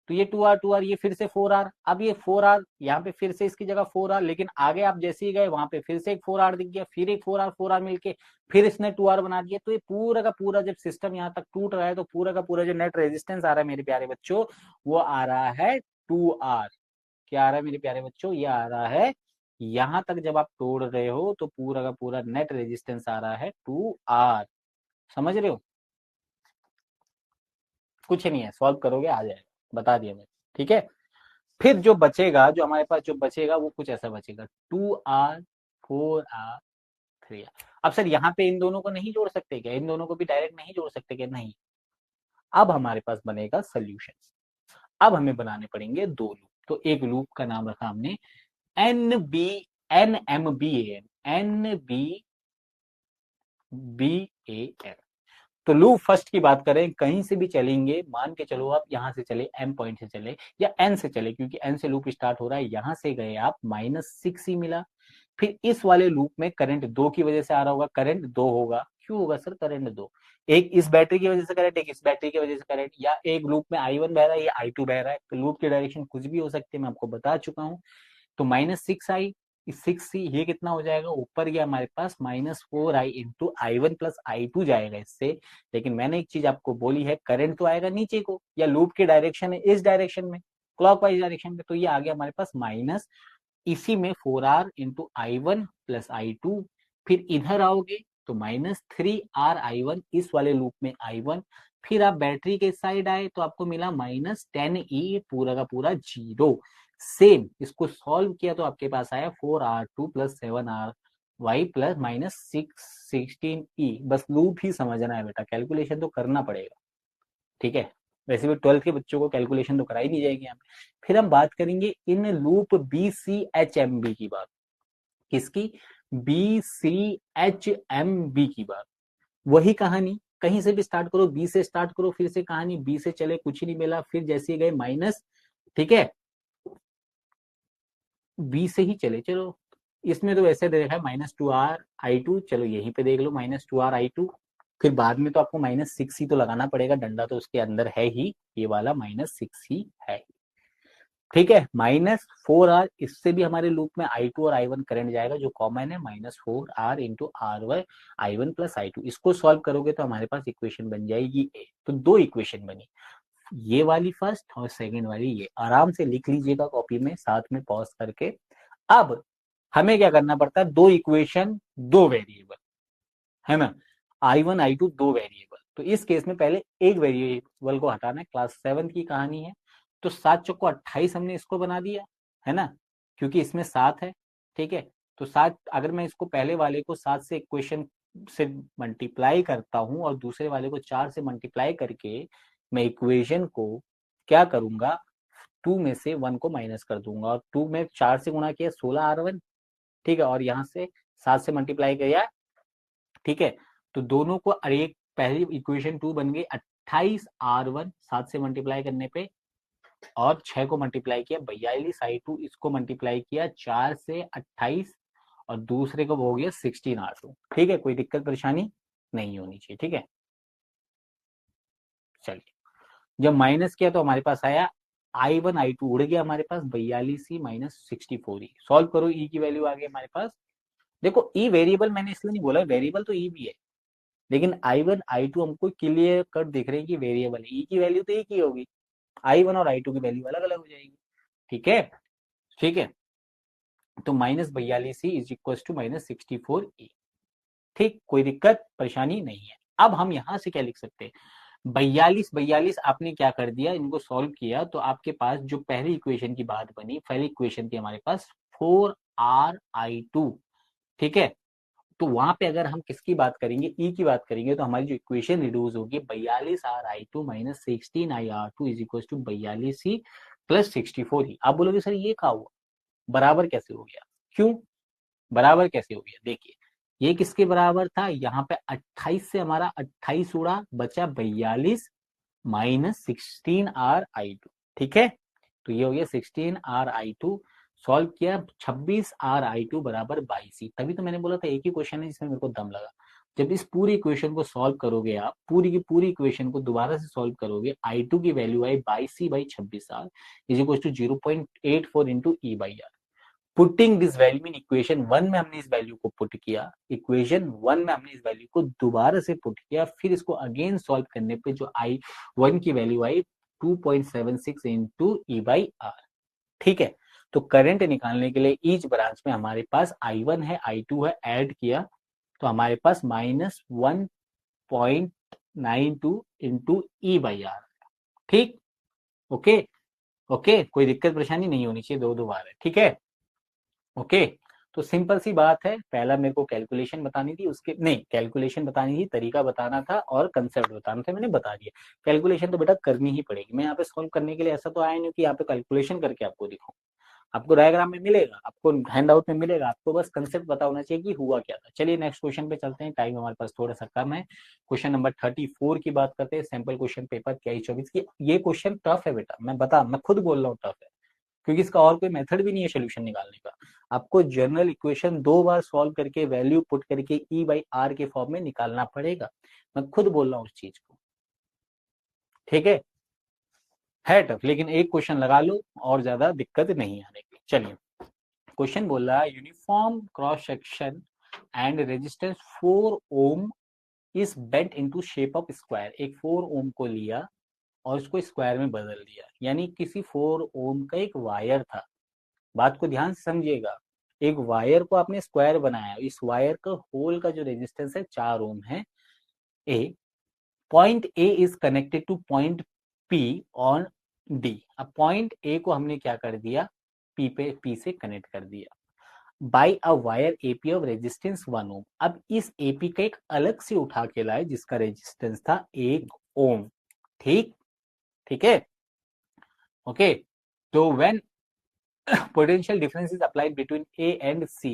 तो ये 2R ये फिर से 4R, अब ये 4R यहाँ पे फिर से इसकी जगह 4R, लेकिन आगे आप जैसे ही गए वहां पे फिर से एक 4R दिख गया, फिर एक 4R मिलके फिर इसने 2R बना दिया। तो ये पूरा का पूरा जब सिस्टम यहाँ तक टूट रहा है, तो पूरा का पूरा जो नेट रेजिस्टेंस आ रहा है मेरे प्यारे बच्चों, वो आ रहा है 2R। क्या आ रहा है मेरे प्यारे बच्चों, ये आ रहा है, यहां तक जब आप तोड़ रहे हो तो पूरा का पूरा नेट रेजिस्टेंस आ रहा है 2R। समझ रहे हो, कुछ नहीं है, सॉल्व करोगे आ जाएगा, बता दिया मैंने, ठीक है। फिर जो बचेगा, जो हमारे पास जो बचेगा वो कुछ ऐसा बचेगा, 2R 4R 3R। अब सर यहाँ पे इन दोनों को नहीं जोड़ सकते क्या, इन दोनों को भी डायरेक्ट नहीं जोड़ सकते क्या, नहीं। अब हमारे पास बनेगा सोल्यूशन। अब हमें बनाने पड़ेंगे दो लूप। तो एक लूप का नाम रखा हमने N B, N M B N, N B A N. तो लूप फर्स्ट की बात करें, कहीं से भी चलेंगे, मान के चलो आप यहां से चले, एम पॉइंट से चले या एन से चले, क्योंकि एन से लूप स्टार्ट हो रहा है, यहां से गए आप -6 ही मिला। फिर इस वाले लूप में करंट दो की वजह से आ रहा होगा, करंट दो होगा। क्यों होगा सर करंट दो, एक इस बैटरी की वजह से करंट, एक इस बैटरी की वजह से करंट, या एक लूप में I1 बह रहा है या I2 बह रहा है। तो लूप की डायरेक्शन कुछ भी हो सकती है, मैं आपको बता चुका हूं। तो -6 आई, 6 ये कितना हो जाएगा, ऊपर गया हमारे पास -4 I into I1 plus I2 जाएगा इससे। लेकिन मैंने एक चीज आपको बोली है, करंट तो आएगा नीचे को, या लूप की डायरेक्शन है इस डायरेक्शन में, क्लॉकवाइज डायरेक्शन में, तो ये आ गया हमारे पास माइनस, इसी में 4R into I1 plus I2। फिर इधर आओगे तो -3R I1 इस वाले लूप में I1। फिर आप बैटरी के साइड आए तो आपको मिला -10E पूरा का पूरा 0। सेम इसको सॉल्व किया तो आपके पास आया 4R2 plus 7RY plus -16E। बस लूप ही समझना है बेटा, कैलकुलेशन तो करना पड़ेगा, ठीक है। वैसे भी 12th के बच्चों को कैलकुलेशन तो कराई नहीं जाएगी यहाँ पे। फिर हम बात करेंगे इन लूप BCHMB की बात। किसकी, BCHMB की बात। वही कहानी, कहीं से भी स्टार्ट करो, बी से स्टार्ट करो, फिर से कहानी, बी से चले कुछ ही नहीं मिला, फिर जैसे गए माइनस, ठीक है, बी से ही चले चलो। इसमें तो वैसे दे रखा है -2R I2, चलो यहीं पे देख लो -2R I2। फिर बाद में तो आपको -6 ही तो लगाना पड़ेगा, डंडा तो उसके अंदर है ही, ये वाला -6 ही है, ठीक है। -4R, इससे भी हमारे लूप में I2 और I1 करंट जाएगा जो कॉमन है, -4R into I1 plus I2। इसको सॉल्व करोगे तो हमारे पास इक्वेशन बन जाएगी ए। तो दो इक्वेशन बनी, ये वाली फर्स्ट और सेकंड वाली ये, आराम से लिख लीजिएगा कॉपी में साथ में पॉज करके। अब हमें क्या करना पड़ता है, दो इक्वेशन दो वेरिएबल, है ना, I1 I2 दो वेरिएबल। तो इस केस में पहले एक वेरिएबल को हटाना है, क्लास 7 की कहानी है। तो 7 चौको 28 हमने इसको बना दिया, है ना, क्योंकि इसमें 7 है, ठीक है। तो 7, अगर मैं इसको पहले वाले को 7 से इक्वेशन से मल्टीप्लाई करता हूं और दूसरे वाले को 4 से मल्टीप्लाई करके मैं इक्वेशन को क्या करूंगा, 2 में से 1 को माइनस कर दूंगा, और 2 में 4 से गुणा किया 16R1, ठीक है, और यहाँ से 7 से मल्टीप्लाई किया, ठीक है। तो दोनों को, अरे एक पहली इक्वेशन 2 बन गई 28R1 7 से मल्टीप्लाई करने पे, और 6 को मल्टीप्लाई किया 42I2, इसको मल्टीप्लाई किया 4 से 28, और दूसरे को हो गया 16R2, ठीक है। कोई दिक्कत परेशानी नहीं होनी चाहिए, ठीक है। चलिए, जब माइनस किया तो हमारे पास आया I1 I2 उड़ गया हमारे पास 42 -64E। सॉल्व करो, ई की वैल्यू आ गई हमारे पास। देखो ई वेरिएबल मैंने इसलिए नहीं बोला, वेरिएबल तो ई भी है, लेकिन I1 I2 हमको क्लियर कट दिख रहे हैं कि वेरिएबल है, ई की वैल्यू तो एक ही होगी, I1 और I2 की वैल्यू अलग अलग हो जाएगी, ठीक है, ठीक है। तो -42E is equal to -64E, ठीक, कोई दिक्कत परेशानी नहीं है। अब हम यहां से क्या लिख सकते हैं, 42 आपने क्या कर दिया, इनको सॉल्व किया तो आपके पास जो पहली इक्वेशन की बात बनी, पहली इक्वेशन थी हमारे पास 4RI2, ठीक है। तो वहां पे अगर हम किसकी बात करेंगे, ई की बात करेंगे, तो हमारी जो इक्वेशन रिड्यूस होगी 42RI2 -16IR2 is equal to 42E plus 64E। आप बोलोगे सर ये क्या हुआ, बराबर कैसे हो गया, क्यों बराबर कैसे हो गया, देखिए ये किसके बराबर था, यहाँ पे 28 से हमारा 28 उड़ा, बचा 42 -16RI2, ठीक है। तो ये हो गया 16RI2, सॉल्व किया 26RI2 बराबर 22। तभी तो मैंने बोला था एक ही क्वेश्चन है जिसमें मेरे को दम लगा। जब इस पूरी इक्वेशन को सॉल्व करोगे आप, पूरी की पूरी इक्वेशन को दोबारा से सॉल्व करोगे, I2 की value I 22C/26R is equal to 0.84 into E/R। Putting this value in equation 1 में हमने इस वैल्यू को पुट किया, इक्वेशन 1 में हमने इस वैल्यू को दोबारा से पुट किया, फिर इसको अगेन सॉल्व करने पे जो I1 की वैल्यू आई 2.76 इंटू E/R, ठीक है। तो करंट निकालने के लिए ईच ब्रांच में हमारे पास I1 है I2 है, ऐड किया तो हमारे पास -1.92 इंटू E/R, ठीक, ओके, ओके, कोई दिक्कत परेशानी नहीं होनी चाहिए, दो बार है, ठीक है, ओके। तो सिंपल सी बात है, पहला मेरे को कैलकुलेशन बतानी थी, उसके नहीं कैलकुलेशन बतानी थी, तरीका बताना था और कंसेप्ट बताना था, मैंने बता दिया। कैलकुलेशन तो बेटा करनी ही पड़ेगी, मैं यहाँ पे सॉल्व करने के लिए ऐसा तो आया नहीं कि यहाँ पे कैलकुलेशन करके आपको दिखाऊं। आपको डायग्राम में मिलेगा, आपको हैंडआउट में मिलेगा, आपको बस कंसेप्ट पता होना चाहिए कि हुआ क्या था। चलिए नेक्स्ट क्वेश्चन पे चलते हैं, टाइम हमारे पास थोड़ा सा कम है। क्वेश्चन नंबर 34 की बात करते हैं, सैंपल क्वेश्चन पेपर 23-24 की। ये क्वेश्चन टफ है बेटा, मैं खुद बोल रहा हूँ टफ है, क्योंकि इसका और कोई मेथड भी नहीं है सोल्यूशन निकालने का। आपको जनरल इक्वेशन 2 बार सॉल्व करके वैल्यू पुट करके E/R के फॉर्म में निकालना पड़ेगा। मैं खुद बोल रहा हूँ उस चीज को, ठीक है टफ, लेकिन एक क्वेश्चन लगा लो और ज्यादा दिक्कत नहीं आने की। चलिए क्वेश्चन बोल रहा है uniform cross section and resistance 4 ohm is bent into shape of square. एक 4 ओम को लिया और उसको स्क्वायर में बदल दिया, यानी किसी 4 ओम का एक वायर था। बात को ध्यान से समझिएगा, एक वायर को आपने स्क्वायर बनाया, इस वायर का होल का जो रेजिस्टेंस है 4 ओम है। A point A is connected to point P on D. अब पॉइंट ए को हमने क्या कर दिया, पी से कनेक्ट कर दिया by a wire AP of resistance 1 ओम। अब इस एपी का एक अलग से उठा के लाए जिसका रेजिस्टेंस था 1 ओम। ठीक ठीक है, ओके। तो when potential difference is applied between A and C,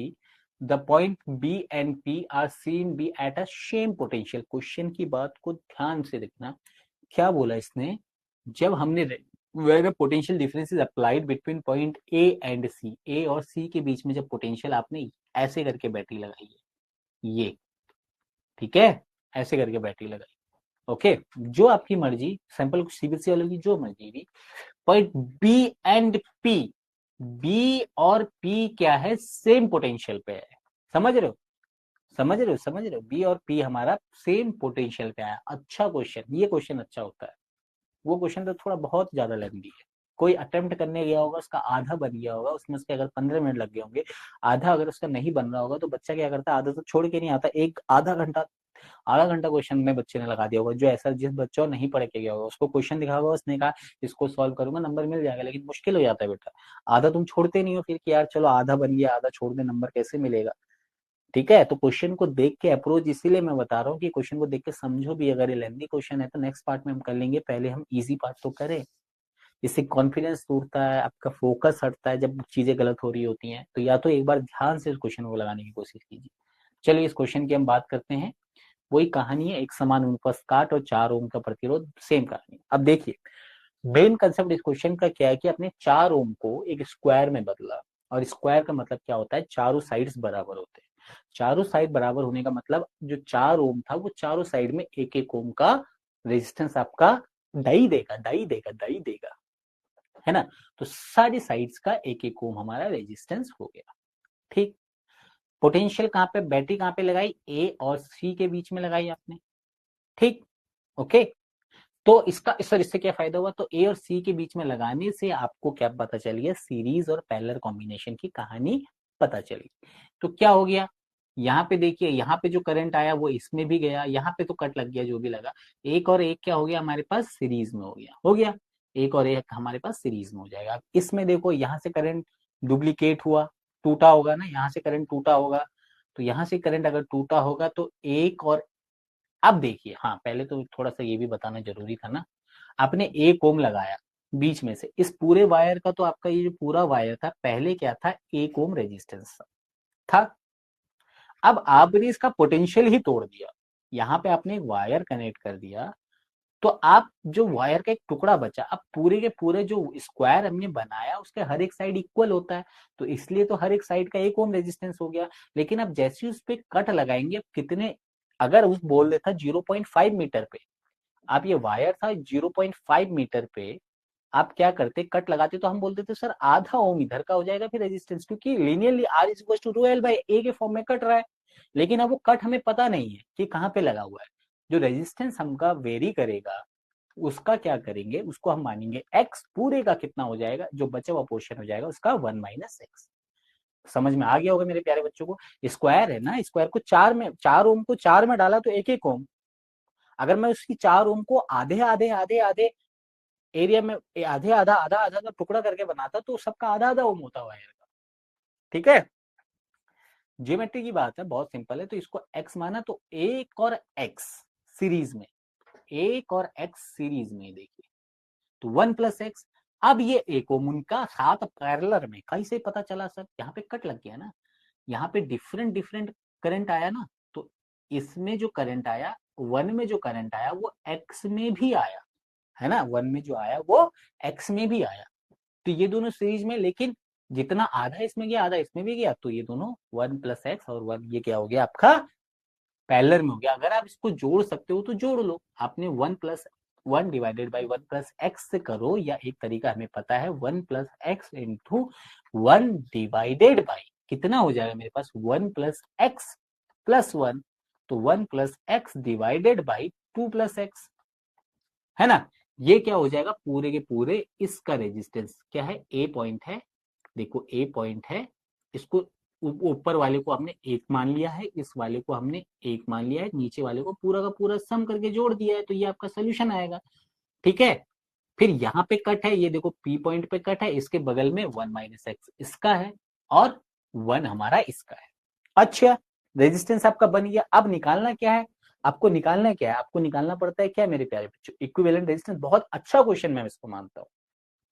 the point B and P are seen be at a same potential। Question की बात को ध्यान से देखना, क्या बोला इसने, जब हमने where potential difference is applied between point A and C, A और C के बीच में जब पोटेंशियल आपने ऐसे करके बैटरी लगाई है, ये ठीक है, ऐसे करके बैटरी लगाई, ओके। जो आपकी मर्जी, सैंपल सीबीएसई वालों की जो मर्जी भी, point B and P, B और पी क्या है, सेम पोटेंशियल पे है। समझ रहे हो, समझ रहे हो, समझ रहे हो, बी और पी हमारा सेम पोटेंशियल पे है। अच्छा क्वेश्चन, ये क्वेश्चन अच्छा होता है। वो क्वेश्चन तो थोड़ा बहुत ज्यादा लेंदी है, कोई अटेम्प्ट करने गया होगा, उसका आधा बन गया होगा, उसमें उसके अगर 15 मिनट लग गए होंगे, आधा अगर उसका नहीं बन रहा होगा तो बच्चा क्या करता है, आधा तो छोड़ के नहीं आता, एक आधा घंटा क्वेश्चन में बच्चे ने लगा दिया होगा। जो ऐसा जिस बच्चा नहीं पढ़ के गया होगा, उसको क्वेश्चन दिखा होगा, उसने कहा इसको सॉल्व करूंगा नंबर मिल जाएगा, लेकिन मुश्किल हो जाता है बेटा। आधा तुम छोड़ते नहीं हो फिर कि यार चलो आधा बन गया, आधा छोड़ दे, नंबर कैसे मिलेगा। ठीक है, तो क्वेश्चन को देख के अप्रोच, इसीलिए मैं बता रहा हूँ कि क्वेश्चन को देख के समझो भी। अगर ये लेंथी क्वेश्चन है तो नेक्स्ट पार्ट में हम कर लेंगे, पहले हम इजी पार्ट तो करें। इससे कॉन्फिडेंस टूटता है, आपका फोकस हटता है जब चीजें गलत हो रही होती हैं। तो या तो एक बार ध्यान से इस क्वेश्चन को लगाने की कोशिश कीजिए। चलिए इस क्वेश्चन की हम बात करते हैं। वही कहानी है, एक समान अनुप्रस्थ काट और 4 ओम का प्रतिरोध, सेम कहानी। अब देखिए मेन कंसेप्ट इस क्वेश्चन का क्या है कि अपने 4 ओम को एक स्क्वायर में बदला। और स्क्वायर का मतलब क्या होता है, चारों साइड्स बराबर होते हैं। चारों साइड बराबर होने का मतलब जो 4 ओम था वो चारों साइड में एक एक ओम का रेजिस्टेंस आपका डाई देगा, है ना। तो सारी साइड्स का एक एक ओम हमारा रेजिस्टेंस हो गया। ठीक, पोटेंशियल कहां पे, बैटरी कहां पे लगाई, ए और सी के बीच में लगाई आपने। ठीक, ओके। तो इसका सर इससे क्या फायदा हुआ, तो ए और सी के बीच में लगाने से आपको क्या पता चली है, सीरीज और पैरेलल कॉम्बिनेशन की कहानी पता चली। तो क्या हो गया, यहाँ पे देखिए, यहाँ पे जो करंट आया वो इसमें भी गया, यहाँ पे तो कट लग गया जो भी लगा। एक और एक क्या हो गया हमारे पास, सीरीज में हो गया एक और एक हमारे पास सीरीज में हो जाएगा। अब इसमें देखो यहाँ से करंट डुप्लीकेट हुआ, टूटा होगा ना, यहाँ से करंट टूटा होगा। तो यहाँ से करंट अगर टूटा होगा तो एक और, अब देखिए, हाँ पहले तो थोड़ा सा ये भी बताना जरूरी था ना, आपने एक ओम लगाया बीच में से, इस पूरे वायर का, तो आपका ये जो पूरा वायर था पहले क्या था, एक ओम रेजिस्टेंस था। अब आपने इसका पोटेंशियल ही तोड़ दिया, यहाँ पे आपने एक वायर कनेक्ट कर दिया, तो आप जो वायर का एक टुकड़ा बचा, अब पूरे के पूरे जो स्क्वायर हमने बनाया उसके हर एक साइड इक्वल होता है, तो इसलिए तो हर एक साइड का एक ओम रेजिस्टेंस हो गया। लेकिन अब जैसे उस पे कट लगाएंगे, अब कितने, अगर उस बोल देता 0.5 मीटर पे, आप ये वायर था 0.5 मीटर पे, आप क्या करते, कट लगाते, तो हम बोलते थे सर आधा ओम इधर का हो जाएगा फिर रेजिस्टेंस, क्योंकि linearly R is equal to rho L by A के फॉर्म में कट रहा है। लेकिन अब वो कट हमें पता नहीं है कि कहाँ पे लगा हुआ है। जो रेजिस्टेंस हमका वेरी करेगा उसका क्या करेंगे, उसको हम मानेंगे एक्स, पूरे का कितना हो जाएगा, जो बचा हुआ पोर्शन हो जाएगा उसका 1-x। समझ में आ गया होगा मेरे प्यारे बच्चों को। स्क्वायर है ना, स्क्वायर को 4 ओम को 4 में डाला तो एक एक ओम। अगर मैं उसकी 4 ओम को आधे आधे आधे आधे एरिया में, आधे आधा आधा आधा का टुकड़ा करके बनाता तो सबका आधा आधा ओम होता वायर का। ठीक है, ज्योमेट्री की बात है, बहुत सिंपल है। तो इसको x माना, तो एक और x सीरीज में, एक और x सीरीज में, देखिए तो 1 + x। अब ये एक ओम का साथ पैरेलल में, कैसे पता चला सर? यहाँ पे कट लग गया ना, यहाँ पे डिफरेंट डिफरेंट करंट आया ना, तो इसमें जो करंट आया, वन में जो करंट आया वो एक्स में भी आया, है ना, वन में जो आया वो एक्स में भी आया। तो ये दोनों सीरीज में, लेकिन जितना आधा इसमें गया आधा इसमें भी गया, तो ये दोनों 1 + x और 1 ये क्या हो गया आपका, पैरेलल में हो गया। अगर आप इसको जोड़ सकते हो तो जोड़ लो, आपने 1 + 1 डिवाइडेड बाई 1 + x से करो, या एक तरीका हमें पता है 1 + x इंटू 1 डिवाइडेड बाई, कितना हो जाएगा मेरे पास, 1 + x + 1, तो 1 + x डिवाइडेड बाई 2 + x, है ना। ये क्या हो जाएगा, पूरे के पूरे इसका रेजिस्टेंस क्या है, ए पॉइंट है, देखो ए पॉइंट है, इसको ऊपर वाले को हमने एक मान लिया है, इस वाले को हमने एक मान लिया है, नीचे वाले को पूरा का पूरा सम करके जोड़ दिया है, तो ये आपका सोल्यूशन आएगा। ठीक है, फिर यहाँ पे कट है, ये देखो पी पॉइंट पे कट है, इसके बगल में 1 - x इसका है और 1 हमारा इसका है। अच्छा, रेजिस्टेंस आपका बन गया। अब निकालना क्या है, आपको निकालना क्या है, आपको निकालना पड़ता है क्या मेरे प्यारे बच्चों, इक्विवेलेंट रेजिस्टेंस। बहुत अच्छा क्वेश्चन मैं इसको मानता हूं,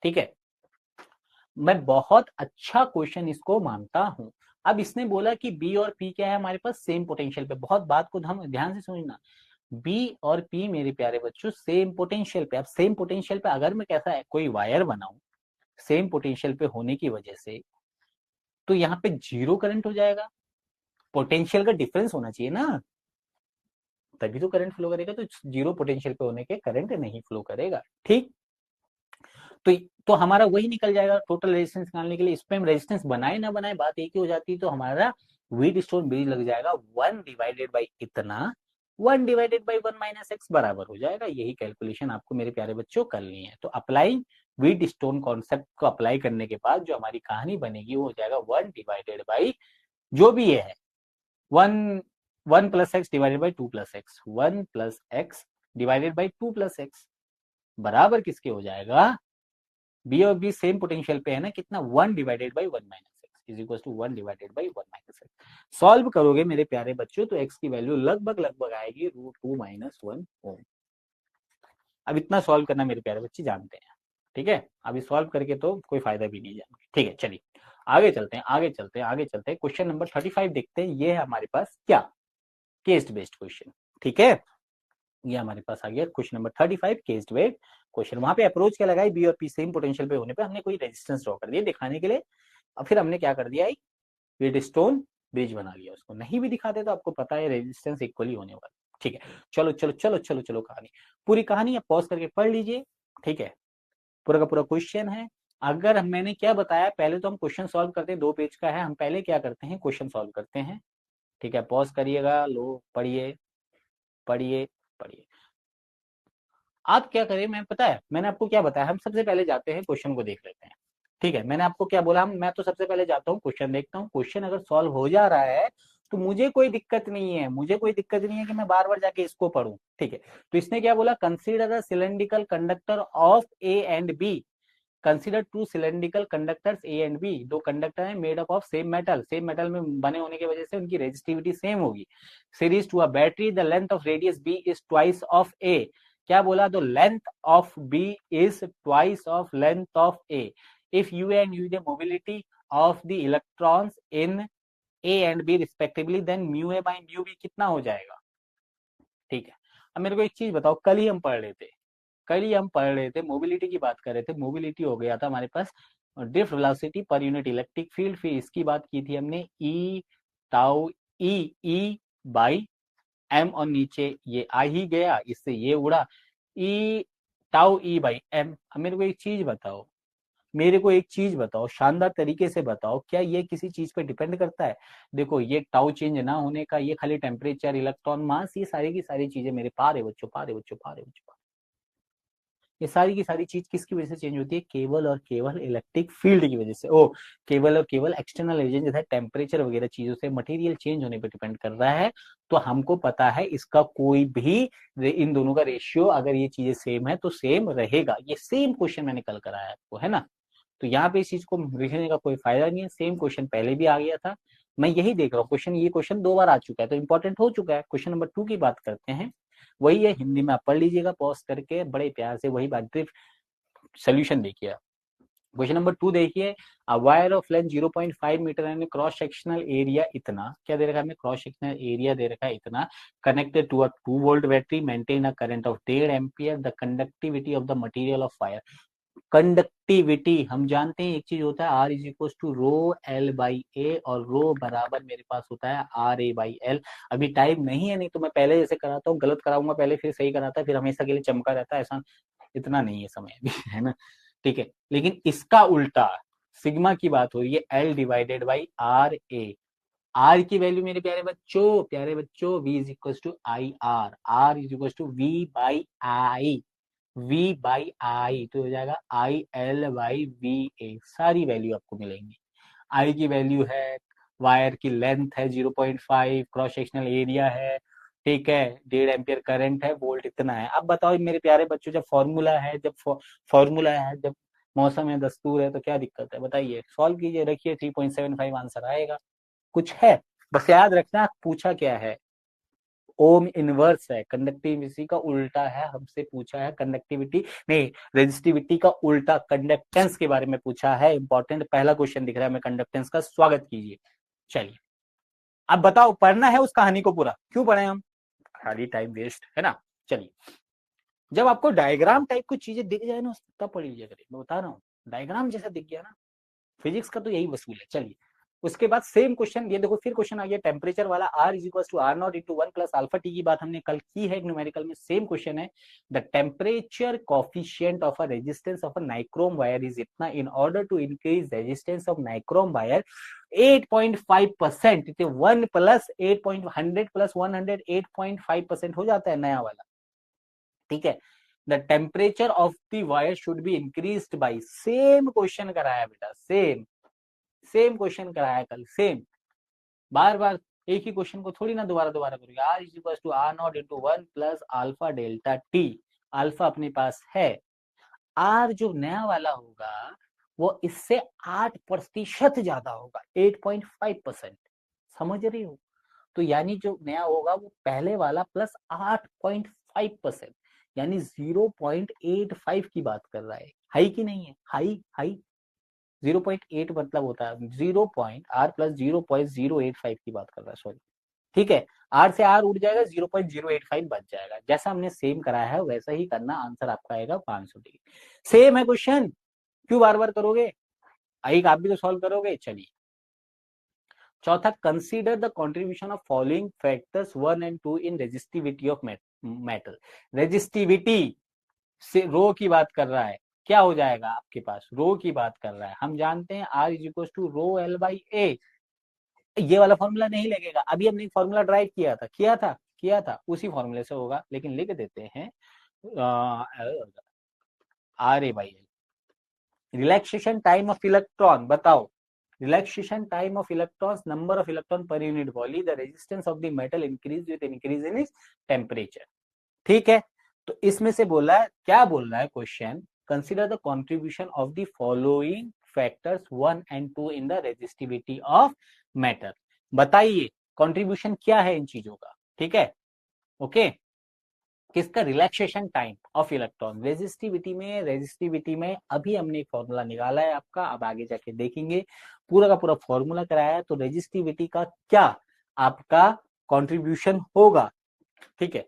ठीक है, मैं बहुत अच्छा क्वेश्चन इसको मानता हूं। अब इसने बोला कि बी और पी क्या है हमारे पास, सेम पोटेंशियल पे। बहुत बात को ध्यान से समझना, बी और पी मेरे प्यारे बच्चों सेम पोटेंशियल पे। अब सेम पोटेंशियल पे अगर मैं कैसा है कोई वायर बनाऊं सेम पोटेंशियल पे होने की वजह से, तो यहाँ पे जीरो करंट हो जाएगा, पोटेंशियल का डिफरेंस होना चाहिए ना, तभी तो करंट फ्लो करेगा। तो जीरो पोटेंशियल पे होने के करंट नहीं फ्लो करेगा, ठीक। तो तो हमारा वही निकल जाएगा टोटल रेजिस्टेंस निकालने के लिए। इसमें हम रेजिस्टेंस बनाए ना बनाए बात एक ही हो जाती है, तो हमारा व्हीटस्टोन ब्रिज लग जाएगा 1 डिवाइडेड बाई इतना, 1 डिवाइडेड बाई 1 - x बराबर हो जाएगा। यही कैलकुलेशन आपको मेरे प्यारे बच्चों करनी है। तो अप्लाई व्हीटस्टोन कॉन्सेप्ट को अप्लाई करने के बाद जो हमारी कहानी बनेगी वो हो जाएगा 1 डिवाइडेड बाई जो भी ये है 1 1 + x divided by 2 + x, 1 + x divided by 2 + x बराबर किसके हो जाएगा, बी और बी सेम पोटेंशियल पे है ना, कितना, 1 divided by 1 - x is equal to 1 divided by 1 - x। Solve करोगे मेरे प्यारे बच्चों तो x की वैल्यू लगभग लगभग आएगी √2 - 1 ओम। अब इतना सॉल्व करना मेरे प्यारे बच्चे जानते हैं, ठीक है। अभी सॉल्व करके तो कोई फायदा भी नहीं जाएगा, ठीक है। चलिए आगे चलते हैं, आगे चलते हैं, आगे चलते हैं। क्वेश्चन नंबर 35 देखते हैं। ये है हमारे पास क्या, केस बेस्ड क्वेश्चन, ठीक है। ये हमारे पास आ गया question number 35, case based question. वहां पे अप्रोच क्या लगाई, बी और पी सेम पोटेंशियल पे होने पे हमने कोई रेजिस्टेंस ड्रॉ कर दिया दिखाने के लिए, और फिर हमने क्या कर दिया, एक व्हीटस्टोन ब्रिज बना लिया। उसको नहीं भी दिखाते तो आपको पता है रेजिस्टेंस इक्वली होने वाला, ठीक है। चलो चलो चलो चलो चलो, कहानी पूरी कहानी आप पॉज करके पढ़ लीजिए, ठीक है। पूरा का पूरा क्वेश्चन है। अगर मैंने क्या बताया, पहले तो हम क्वेश्चन सॉल्व करते हैं, 2 पेज का है, हम पहले क्या करते हैं, क्वेश्चन सॉल्व करते हैं, ठीक है। पॉज करिएगा, लो पढ़िए पढ़िए पढ़िए। आप क्या करें, मैं पता है मैंने आपको क्या बताया, हम सबसे पहले जाते हैं क्वेश्चन को देख लेते हैं, ठीक है। मैंने आपको क्या बोला, मैं तो सबसे पहले जाता हूँ क्वेश्चन देखता हूँ, क्वेश्चन अगर सॉल्व हो जा रहा है तो मुझे कोई दिक्कत नहीं है, मुझे कोई दिक्कत नहीं है कि मैं बार बार जाके इसको पढ़ूं, ठीक है। तो इसने क्या बोला, consider the cylindrical conductor of A and B, consider two cylindrical conductors A and B, दो कंडक्टर हैं made up of same metal, same metal में बने होने की वजह से उनकी रेजिस्टिविटी सेम होगी। Series to a battery the length of radius B is twice of A, क्या बोला, तो length of B is twice of length of A. If you and you the mobility of the electrons in A and B respectively, then mu A by mu B कितना हो जाएगा, ठीक है। अब मेरे को एक चीज बताओ, कल ही हम पढ़ रहे थे मोबिलिटी की बात कर रहे थे, मोबिलिटी हो गया था हमारे पास drift velocity per unit electric field, फिर इसकी बात की थी हमने E tau E by M, और नीचे ये आ ही गया, इससे ये उड़ा, E tau E by M. अब मेरे को एक चीज बताओ, शानदार तरीके से बताओ, क्या ये किसी चीज पे डिपेंड करता है? देखो ये टाउ चेंज ना होने का, ये खाली टेम्परेचर, इलेक्ट्रॉन मास, ये सारी की सारी चीजें मेरे पारे बच्चों, पारे बच्चों, पारे बच्चों, ये सारी की सारी चीज किसकी वजह से चेंज होती है, केवल और केवल इलेक्ट्रिक फील्ड की वजह से। ओ, केवल और केवल एक्सटर्नल एजेंट जैसे टेम्परेचर वगैरह चीजों से मटेरियल चेंज होने पर डिपेंड कर रहा है। तो हमको पता है इसका कोई भी, इन दोनों का रेशियो अगर ये चीजें सेम है तो सेम रहेगा। ये सेम क्वेश्चन मैंने कल कराया आपको, है ना। तो यहाँ पे इस चीज को लिखने का कोई फायदा नहीं है, सेम क्वेश्चन पहले भी आ गया था। मैं यही देख रहा हूँ क्वेश्चन, ये क्वेश्चन 2 बार आ चुका है तो इंपॉर्टेंट हो चुका है। क्वेश्चन नंबर 2 की बात करते हैं, वही है, हिंदी में आप पढ़ लीजिएगा पॉज करके, बड़े प्यार से वही बात, सिर्फ सोल्यूशन देखिए। क्वेश्चन नंबर 2 देखिए, wire of length 0.5 metre and cross sectional area इतना, क्या दे रखा है हमें, क्रॉस सेक्शनल एरिया दे रखा है इतना, connected to a 2 volt battery, maintain a current of 1.5 ampere, the conductivity of the material of wire. Conductivity हम जानते हैं एक चीज होता है R is equal to rho L by A, और रो बराबर मेरे पास होता है आर ए बाई एल। अभी टाइम नहीं है, नहीं तो मैं पहले जैसे कराता हूँ गलत कराऊंगा पहले फिर सही कराता, फिर हमेशा के लिए चमका रहता है, ऐसा इतना नहीं है समय अभी है ना, ठीक है। लेकिन इसका उल्टा सिग्मा की बात हो रही है, L divided by R A. R की वैल्यू मेरे प्यारे बच्चों V is equal to I R, R is equal to V by I, V by I तो हो जाएगा I L by V A, सारी वैल्यू आपको मिलेंगी। आई की वैल्यू है, वायर की लेंथ है 0.5, क्रॉस सेक्शनल एरिया है, ठीक है, 1.5 एम्पियर करंट है, वोल्ट इतना है। अब बताओ मेरे प्यारे बच्चों, जब फॉर्मूला है, जब मौसम है, दस्तूर है, तो क्या दिक्कत है बताइए, सॉल्व कीजिए, रखिए 3.75 आंसर आएगा। कुछ है, बस याद रखना पूछा क्या है, ओम इनवर्स है, कंडक्टिविटी का उल्टा है, हमसे पूछा है कंडक्टिविटी नहीं, रेजिस्टिविटी का उल्टा कंडक्टेंस के बारे में पूछा है। इंपॉर्टेंट पहला क्वेश्चन दिख रहा है हमें कंडक्टेंस का, स्वागत कीजिए। चलिए अब बताओ, पढ़ना है उस कहानी को पूरा, क्यों पढ़े हम, खाली टाइम वेस्ट है ना। चलिए, जब आपको डायग्राम टाइप कुछ चीजें दिख जाए ना तब पढ़ लीजिए करिए, मैं बता रहा हूँ, डायग्राम जैसा दिख गया ना, फिजिक्स का तो यही वसूल है। चलिए उसके बाद सेम क्वेश्चन, ये देखो फिर क्वेश्चन आ गया टेम्परेचर वाला, R is equal to R naught into 1 plus alpha T की बात हमने कल की है न्यूमेरिकल में, सेम क्वेश्चन है। The temperature coefficient of a resistance of a nichrome wire is इतना, in order to increase resistance of nichrome wire 8.5%, 1 plus 8.100 plus 100 8.5% हो जाता है नया वाला, ठीक है। The temperature of the wire should be increased by, same question कराया बेटा, सेम क्वेश्चन कराया कल, सेम, बार बार एक ही क्वेश्चन को थोड़ी ना दोबारा दोबारा करोगे। R is equal to R naught into 1 plus alpha delta T, alpha अपने पास है, आर जो नया वाला होगा वो इससे 8% ज्यादा होगा, 8.5%, समझ रही हो, तो यानी जो नया होगा वो पहले वाला प्लस 8.5%, यानी 0.85 की बात कर रहा है, हाई की नहीं है, हाई हाई, 0.8 मतलब होता है 0.r+0.085 की बात कर रहा है, सॉरी, ठीक है। आर से आर उड़ जाएगा, 0.085 बच जाएगा, जैसा हमने सेम कराया है वैसा ही करना, आंसर आपका आएगा 500 डिग्री। सेम है क्वेश्चन, क्यों बार बार करोगे, एक आप भी तो सॉल्व करोगे। चलिए चौथा, consider the contribution of following factors 1 and 2 in resistivity of metal. Resistivity से रो की बात कर रहा है, क्या हो जाएगा आपके पास, रो की बात कर रहा है, हम जानते हैं R is equal to rho L by A, ये वाला फॉर्मूला नहीं लगेगा, अभी हमने फॉर्मूला ड्राइव किया था उसी फॉर्मूले से होगा, लेकिन लिख देते हैं R A by L. Relaxation time of electron बताओ, relaxation time of electrons, number of electron per unit volume, the resistance of the metal increase with increase in is temperature, ठीक है। तो इसमें से बोला है, क्या बोल रहा है question, consider the contribution of the following factors 1 and 2 in the resistivity of matter, बताइए कंट्रीब्यूशन क्या है इन चीजों का, ठीक है, ओके। किसका, relaxation time of electron, resistivity में अभी हमने एक फॉर्मूला निकाला है आपका, अब आगे जाके देखेंगे, पूरा का पूरा फॉर्मूला कराया है, तो रेजिस्टिविटी का क्या आपका कंट्रीब्यूशन होगा, ठीक है,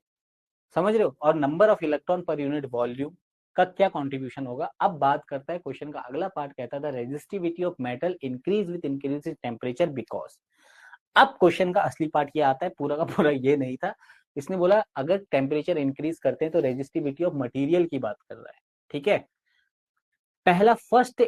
समझ रहे हो, और number of electron per unit volume का क्या कंट्रीब्यूशन होगा। अब बात करता है क्वेश्चन का अगला पार्ट, कहता था resistivity of metal increase with increase in temperature because, अब क्वेश्चन का असली पार्ट ये आता है, पूरा का पूरा ये नहीं था, इसने बोला अगर टेम्परेचर इंक्रीज करते हैं तो रेजिस्टिविटी ऑफ मटेरियल की बात कर रहा है, ठीक है। पहला first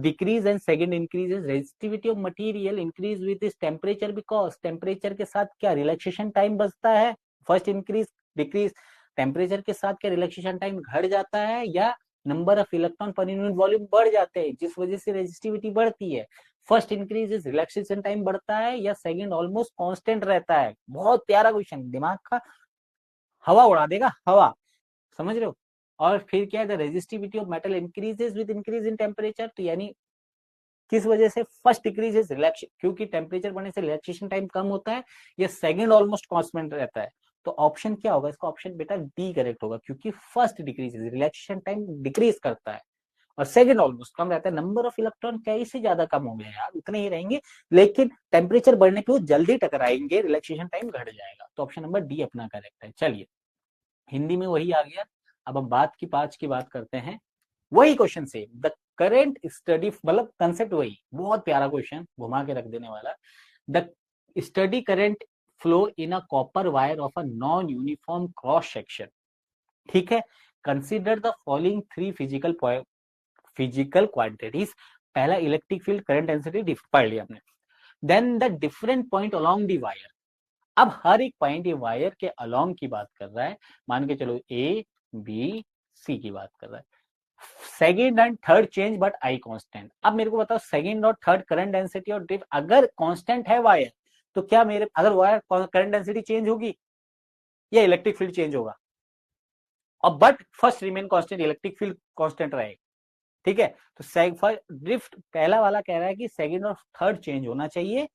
decrease and second increase is resistivity of material increase with this temperature because, temperature के साथ क्या रिलैक्सेशन टाइम बचता है, फर्स्ट इंक्रीज डिक्रीज, टेम्परेचर के साथ क्या रिलैक्सेशन टाइम घट जाता है, या number of electron per unit volume बढ़ जाते हैं जिस वजह से रेजिस्टिविटी बढ़ती है, first increase is relaxation time बढ़ता है या सेकंड ऑलमोस्ट कांस्टेंट रहता है। बहुत प्यारा क्वेश्चन, दिमाग का हवा उड़ा देगा, हवा, समझ रहे हो। और फिर क्या है, the resistivity of metal increases with increase in temperature, तो यानी किस वजह से? फर्स्ट डिक्रीज इज रिलैक्स, क्योंकि टेम्परेचर बढ़ने से रिलैक्सेशन टाइम कम होता है, या सेकंड ऑलमोस्ट कांस्टेंट रहता है। तो ऑप्शन क्या होगा इसका? ऑप्शन बेटा डी करेक्ट होगा, क्योंकि first decrease relaxation time decrease करता है और सेकंड ऑलमोस्ट कम रहता है। नंबर ऑफ इलेक्ट्रॉन कैसे ज्यादा कम हो गए यार, उतने ही रहेंगे, लेकिन टेम्परेचर बढ़ने पे वो जल्दी टकराएंगे, रिलैक्सेशन टाइम घट जाएगा। तो ऑप्शन नंबर डी अपना करेक्ट है। चलिए हिंदी में वही आ गया। अब हम बात की पांच की बात करते हैं, वही क्वेश्चन से द करेंट स्टडी, मतलब कंसेप्ट वही, बहुत प्यारा क्वेश्चन, घुमा के रख देने वाला। The study current flow in a copper wire of a non uniform cross section, ठीक है। Consider the following three physical quantities. पहला इलेक्ट्रिक फील्ड, करंट डेंसिटी पढ़ लिया हमने। Then the different point along the wire. अब हर एक point ये वायर के अलोंग की बात कर रहा है, मान के चलो ए बी सी की बात कर रहा है। Second and third change but I constant. अब मेरे को बताओ सेकेंड और थर्ड करंट डेंसिटी और ड्रिफ्ट अगर कांस्टेंट है वायर, तो क्या मेरे अगर वायर करंट डेंसिटी चेंज होगी या इलेक्ट्रिक फील्ड चेंज होगा? और but first remain constant, electric field constant रहेगा, ठीक है। तो ड्रिफ्ट पहला वाला कह रहा है कि सेकंड और थर्ड चेंज होना चाहिए,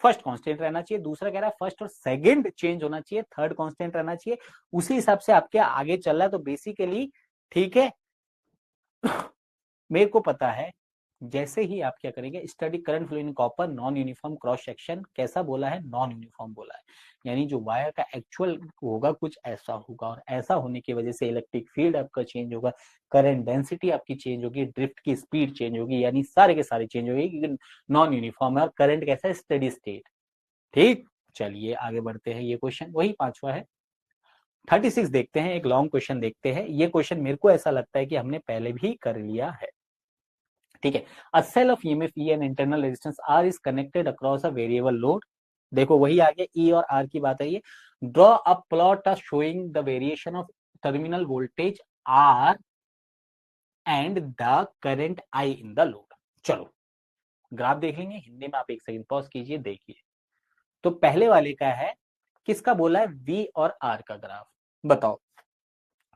फर्स्ट कांस्टेंट रहना चाहिए। दूसरा कह रहा है फर्स्ट और सेकंड चेंज होना चाहिए, थर्ड कांस्टेंट रहना चाहिए। उसी हिसाब से आपके आगे चल रहा है। तो बेसिकली ठीक है, मेरे को पता है जैसे ही आप क्या करेंगे, study current flow in copper non uniform cross section, कैसा बोला है? नॉन यूनिफॉर्म बोला है, यानी जो वायर का एक्चुअल होगा कुछ ऐसा होगा, और ऐसा होने की वजह से इलेक्ट्रिक फील्ड आपका चेंज होगा, करंट डेंसिटी आपकी चेंज होगी, ड्रिफ्ट की स्पीड चेंज होगी, यानी सारे के सारे चेंज होगी, क्योंकि नॉन यूनिफॉर्म है और करंट कैसा है? स्टडी स्टेट, ठीक। चलिए आगे बढ़ते हैं, ये क्वेश्चन वही पांचवा है। 36 देखते हैं, एक लॉन्ग क्वेश्चन देखते हैं। ये क्वेश्चन मेरे को ऐसा लगता है कि हमने पहले भी कर लिया है, ठीक है। A cell of EMF E and internal resistance R is connected across a variable load. देखो वही आ गया, ई और आर की बात है ये। Draw a plot showing the variation of terminal voltage R and the current I in the load. चलो graph देख लेंगे हिंदी में, आप एक सेकंड पॉज कीजिए, देखिए। तो पहले वाले का है, किसका बोला है? वी और आर का ग्राफ, बताओ,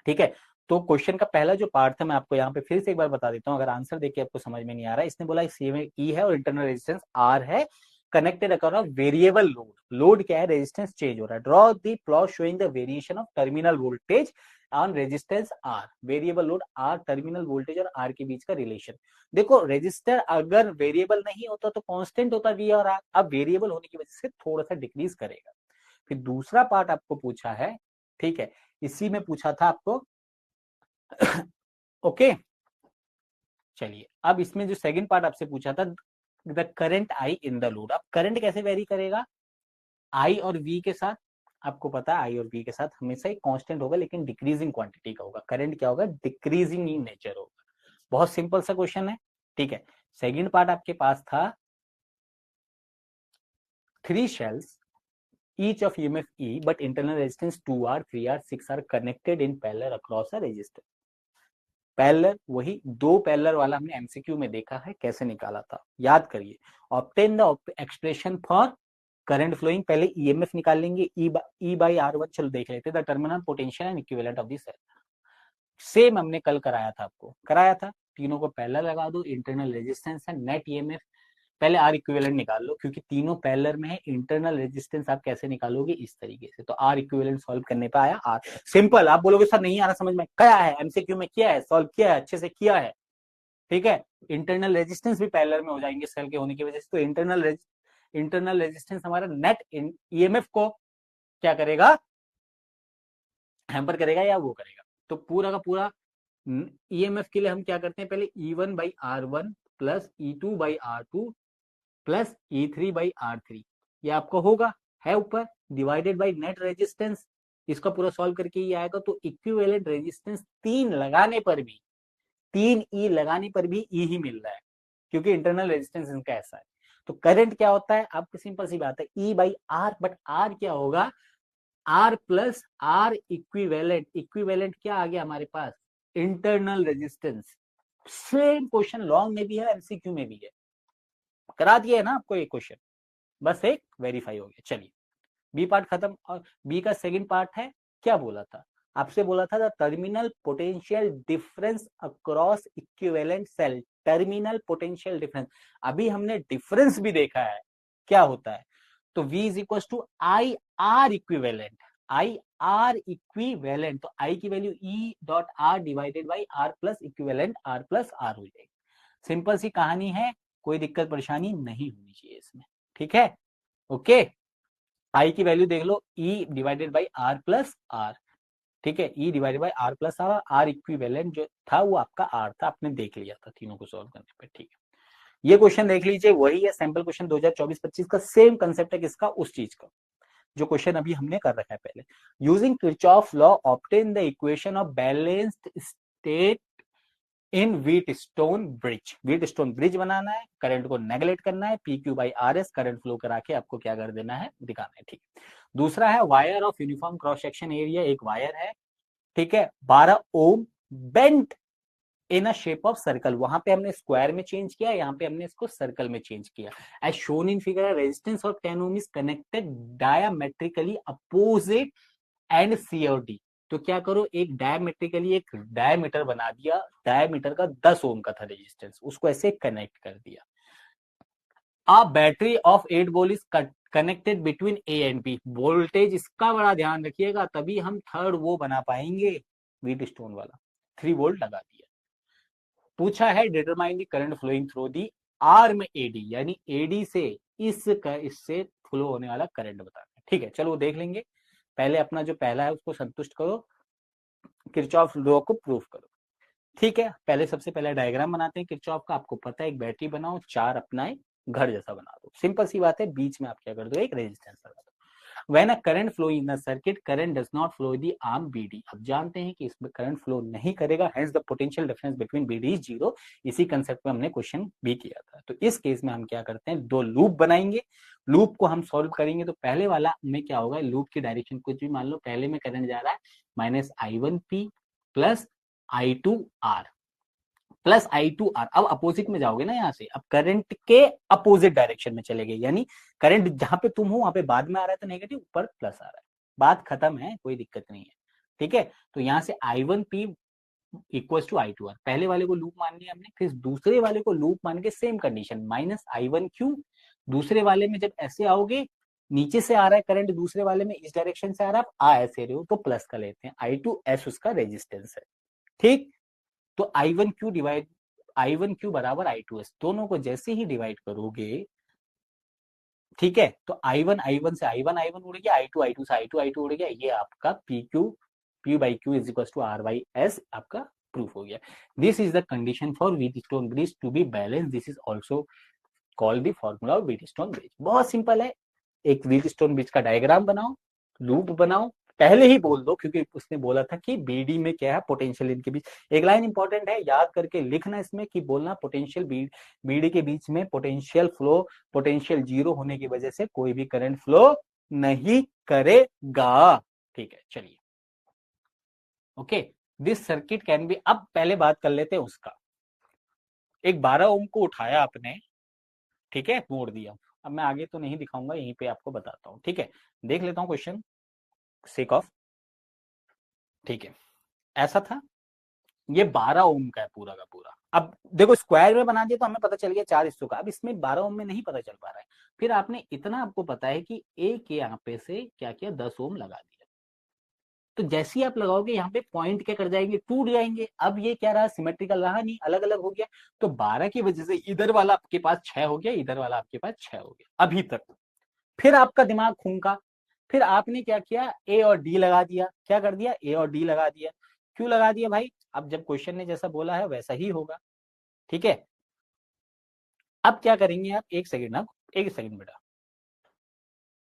ठीक है। तो क्वेश्चन का पहला जो पार्ट था, मैं आपको यहाँ पे फिर से एक बार बता देता हूँ, अगर आंसर देख के आपको समझ में नहीं आ रहा है। इसने बोला सी में ई है और इंटरनल रेजिस्टेंस आर है, connected across variable load. Load क्या है? रेजिस्टेंस चेंज हो रहा है। Draw the plot showing the variation of terminal voltage on resistance R, variable load R, terminal voltage और आर के बीच का रिलेशन। देखो रेजिस्टर अगर वेरिएबल नहीं होता तो कांस्टेंट होता वी और आर, अब वेरिएबल होने की वजह से थोड़ा सा डिक्रीज करेगा। फिर दूसरा पार्ट आपको पूछा है, ठीक है, इसी में पूछा था आपको ओके। चलिए अब इसमें जो सेकंड पार्ट आपसे पूछा था, the current I in the load. अब करंट कैसे वेरी करेगा? आई और वी के साथ, आपको पता है आई और वी के साथ हमेशा ही कांस्टेंट होगा, लेकिन डिक्रीजिंग क्वांटिटी का होगा। करंट क्या होगा? डिक्रीजिंग इन नेचर होगा। बहुत सिंपल सा क्वेश्चन है, ठीक है। सेकंड पार्ट आपके पास था, three shells each of EMF E but internal resistance 2R 3R 6R connected in parallel across a resistor। Parallel, वही दो पैरेलल वाला हमने एमसीक्यू में देखा है, कैसे निकाला था, याद करिए। Obtain the expression for current flowing, पहले ईएमएफ निकाल लेंगे, ई बाई आर वन। चलो देख लेते, the terminal potential and equivalent of the cell. Same हमने कल कराया था, आपको कराया था। तीनों को पैरेलल लगा दो, इंटरनल रेजिस्टेंस है, नेट ईएमएफ, पहले आर इक्विवेलेंट निकाल लो, क्योंकि तीनों पैरेलल में है। इंटरनल रेजिस्टेंस आप कैसे निकालोगे? इस तरीके से। तो आर इक्विवेलेंट सॉल्व करने पे आया आर। सिंपल। आप बोलोगे सर नहीं आ रहा समझ में, क्या है? एमसीक्यू में किया है, सॉल्व किया है, अच्छे से किया है, ठीक है। इंटरनल रेजिस्टेंस भी पैरेलल में हो जाएंगे सेल के होने की वजह से। तो इंटरनल रेजिस्टेंस हमारा नेट ईएमएफ को क्या करेगा? हैम्पर करेगा या वो करेगा। तो पूरा का पूरा ईएमएफ के लिए हम क्या करते हैं? पहले E1 by R1 plus E2 by R2 plus E3 by R3, ये आपको होगा, है ऊपर, डिवाइडेड बाई नेट रेजिस्टेंस। इसका पूरा सॉल्व करके ये आएगा। तो इक्विवेलेंट रेजिस्टेंस तीन लगाने पर भी, तीन ई लगाने पर भी ई ही मिल रहा है, क्योंकि इंटरनल रेजिस्टेंस इनका ऐसा है। तो करंट क्या होता है? आपको सिंपल सी बात है, E by R, but R क्या होगा? R plus R equivalent. Equivalent क्या आ गया हमारे पास? Internal resistance. Same question long में भी है, एमसीक्यू में भी है, करा दिया है ना आपको ये क्वेश्चन, बस एक वेरीफाई हो गया। चलिए बी पार्ट खत्म। और बी का सेकंड पार्ट है, क्या बोला था? आपसे बोला था the terminal potential difference across equivalent cell, terminal potential difference. अभी हमने डिफरेंस भी देखा है क्या होता है। तो V is equal to I R equivalent, I R equivalent, तो आई की value E dot R divided by R plus equivalent R plus R हो जाएगी। सिंपल सी कहानी है, कोई दिक्कत परेशानी नहीं होनी चाहिए इसमें, ठीक है। ओके, आई की वैल्यू देख लो, E divided by R plus R, ठीक है, E divided by R plus R, R equivalent जो था वो आपका आर था, आपने देख लिया था तीनों को सॉल्व करने पे, ठीक है। ये क्वेश्चन देख लीजिए, वही है सैंपल क्वेश्चन 2024-25 का, सेम कंसेप्ट है किसका, उस चीज का जो क्वेश्चन अभी हमने कर रखा है पहले। Using Kirchhoff law obtain the equation of balanced state in Wheatstone bridge बनाना है, करंट को नेगलेक्ट करना है, P Q by R S current flow करा के आपको क्या कर देना है, दिखाना है, ठीक। दूसरा है wire of uniform cross section area, एक वायर है, ठीक है, 12 ohm, bent in a shape of circle, वहां पे हमने स्क्वायर में चेंज किया, यहाँ पे हमने इसको सर्कल में चेंज किया। As shown in figure resistance of 10 ohm is connected diametrically opposite end C और डी। तो क्या करो, एक डायमेट्रिकली एक डायमीटर बना दिया, डायमीटर का 10 ओम का था रेजिस्टेंस, उसको ऐसे कनेक्ट कर दिया। A battery of 8 volt is connected between A and B, voltage इसका बड़ा ध्यान रखिएगा, तभी हम थर्ड वो बना पाएंगे व्हीट स्टोन वाला, 3 वोल्ट लगा दिया। पूछा है determine the current flowing through the arm AD, यानी एडी से इससे फ्लो होने वाला करंट बताना है, ठीक है। चलो वो देख लेंगे, पहले अपना जो पहला है उसको संतुष्ट करो, किरचॉफ लॉ को प्रूफ करो, ठीक है। पहले सबसे पहले डायग्राम बनाते हैं किरचॉफ का, आपको पता है एक बैटरी बनाओ, 4 अपना घर जैसा बना दो, सिंपल सी बात है, बीच में आप क्या कर दो, एक रेजिस्टेंस लगा दो। When a current flow in the circuit, current does not flow the arm BD। अब जानते हैं कि इसमें करंट फ्लो नहीं करेगा, hence the potential difference between BD is zero। इसी कंसेप्ट में हमने क्वेश्चन भी किया था। तो इस केस में हम क्या करते हैं, दो लूप बनाएंगे, लूप को हम सॉल्व करेंगे। तो पहले वाला में क्या होगा, लूप की डायरेक्शन कुछ भी मान लो, पहले में करंट जा रहा है minus I1P plus I2R plus I2R। अब अपोजिट में जाओगे ना, यहाँ से अब करंट के अपोजिट डायरेक्शन में चले गए, यानी करंट जहां पे तुम हो वहां पे बाद में आ रहा है तो नेगेटिव, ऊपर प्लस आ रहा है, बात खत्म है, कोई दिक्कत नहीं है, ठीक है। तो यहाँ से I1P इक्वल टू I2R, पहले वाले को लूप मान लिया हमने, फिर दूसरे वाले को लूप मान के सेम कंडीशन माइनस I1Q, दूसरे वाले में जब ऐसे आओगे, नीचे से आ रहा है करंट, दूसरे वाले में इस डायरेक्शन से आ रहा है, आप आ ऐसे रहे हो तो प्लस का लेते हैं, I2S उसका रेजिस्टेंस है, ठीक। तो I1Q बराबर I2S, दोनों को जैसे ही डिवाइड करोगे, ठीक है, तो I1 से I1 उड़ गया, I2 से I2 उड़ गया, ये आपका P by Q is equal to R by S आपका प्रूफ हो गया। This is the condition for Wheatstone bridge to be balance, this is also called the formula of Wheatstone bridge. बहुत simple है, एक व्हीटस्टोन ब्रिज का diagram बनाओ, loop बनाओ, पहले ही बोल दो क्योंकि उसने बोला था कि बीडी में क्या है, पोटेंशियल इनके बीच। एक लाइन इंपॉर्टेंट है, याद करके लिखना इसमें कि बोलना पोटेंशियल बीडी के बीच में पोटेंशियल फ्लो, पोटेंशियल जीरो होने की वजह से कोई भी करंट फ्लो नहीं करेगा, ठीक है। चलिए, okay, this circuit can be, अब पहले बात कर लेते हैं उसका। एक 12 ओम को उठाया आपने, ठीक है, मोड़ दिया। अब मैं आगे तो नहीं दिखाऊंगा, यहीं पे आपको बताता हूँ, ठीक है। देख लेता हूँ क्वेश्चन सेक ऑफ, ठीक है, ऐसा था, ये 12 ओम का है पूरा का पूरा। अब देखो स्क्वायर में बना दिया तो हमें पता चल गया 4 हिस्सों का, अब इसमें 12 ओम में नहीं पता चल पा रहा है। फिर आपने इतना आपको पता है कि ए के यहाँ पे से क्या किया, 10 ओम लगा दिया। तो जैसे ही आप लगाओगे यहाँ पे पॉइंट क्या कर जाएंगे, टूट जाएंगे। अब ये क्या रहा, सिमेट्रिकल रहा नहीं, अलग अलग हो गया। तो 12 की वजह से इधर वाला आपके पास 6 हो गया, इधर वाला आपके पास 6 हो गया अभी तक। फिर आपका दिमाग खूंका, फिर आपने क्या किया, ए और डी लगा दिया। क्या कर दिया, ए और डी लगा दिया। क्यों लगा दिया भाई, अब जब क्वेश्चन ने जैसा बोला है वैसा ही होगा, ठीक है। अब क्या करेंगे आप, एक सेकंड, अब एक सेकंड बेटा,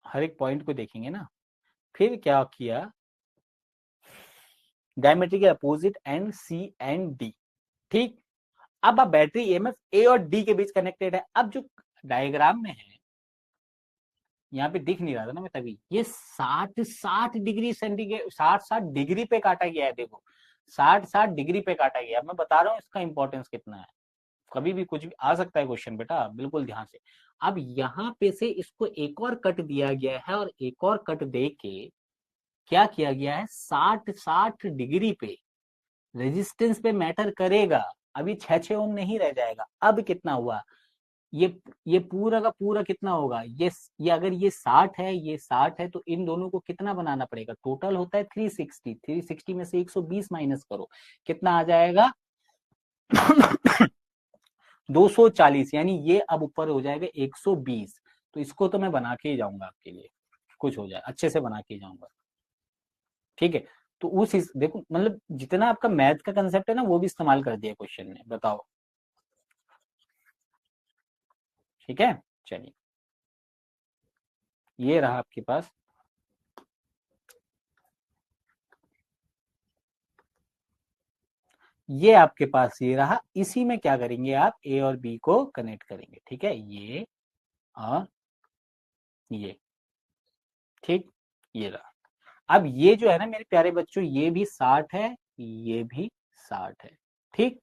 हर एक पॉइंट को देखेंगे ना। फिर क्या किया, डायमेट्री के opposite end C and D, ठीक। अब बैटरी ईएमएफ ए और डी के बीच कनेक्टेड है। अब जो डायग्राम में है, यहाँ पे दिख नहीं रहा था ना मैं तभी, ये 60 डिग्री सेंटीग्रेड, 60 डिग्री पे काटा गया है, देखो 60 डिग्री पे काटा गया। मैं बता रहा हूँ इसका इंपॉर्टेंस कितना है, कभी भी कुछ भी आ सकता है क्वेश्चन बेटा, बिल्कुल ध्यान से। अब यहाँ पे से इसको एक और कट दिया गया है, और एक और कट दे के क्या किया गया है, 60 पे रेजिस्टेंस पे मैटर करेगा। अभी 6 ओम नहीं रह जाएगा। अब कितना हुआ, ये ये पूरा का पूरा कितना होगा, ये अगर ये 60 है, ये 60 है, तो इन दोनों को कितना बनाना पड़ेगा, टोटल होता है 360। 360 में से 120 माइनस करो, कितना आ जाएगा 240। यानी ये अब ऊपर हो जाएगा 120। तो इसको तो मैं बना के ही जाऊंगा आपके लिए, कुछ हो जाए अच्छे से बना के ही जाऊंगा। ठीक है, तो देखो मतलब जितना आपका मैथ का कंसेप्ट है ना, वो भी इस्तेमाल कर दिया क्वेश्चन में। बताओ, ठीक है। चलिए, ये रहा आपके पास, ये आपके पास ये रहा। इसी में क्या करेंगे आप, ए और बी को कनेक्ट करेंगे। ठीक है, ये और ये, ठीक, ये रहा। अब ये जो है ना मेरे प्यारे बच्चों, ये भी 60 है, ये भी 60 है। ठीक,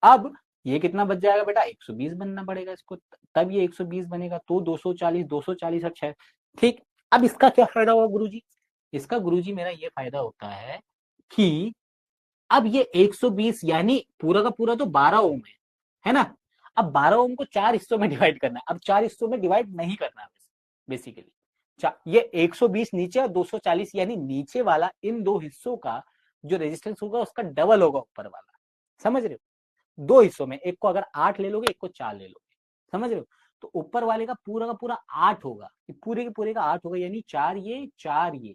अब ये कितना बच जाएगा बेटा, 120 बनना पड़ेगा इसको, तब ये 120 बनेगा। तो 240, 240 और 6। ठीक, अब इसका क्या फायदा होगा गुरुजी, इसका गुरुजी मेरा ये फायदा होता है कि अब ये 120 यानी पूरा का पूरा तो 12 ओम है ना। अब 12 ओम को 4 हिस्सों में डिवाइड करना है। अब 4 हिस्सों में डिवाइड नहीं करना है बेसिकली। ये 120 नीचे और 240 यानी नीचे वाला, इन दो हिस्सों का जो रेजिस्टेंस होगा उसका डबल होगा ऊपर वाला। समझ रहे हो, दो हिस्सों में, एक को अगर 8 ले लोगे, एक को 4 ले लोगे। समझ रहे हो, तो ऊपर वाले का पूरा 8 होगा, पूरे के पूरे का 8 होगा, यानी 4 ये 4 ये।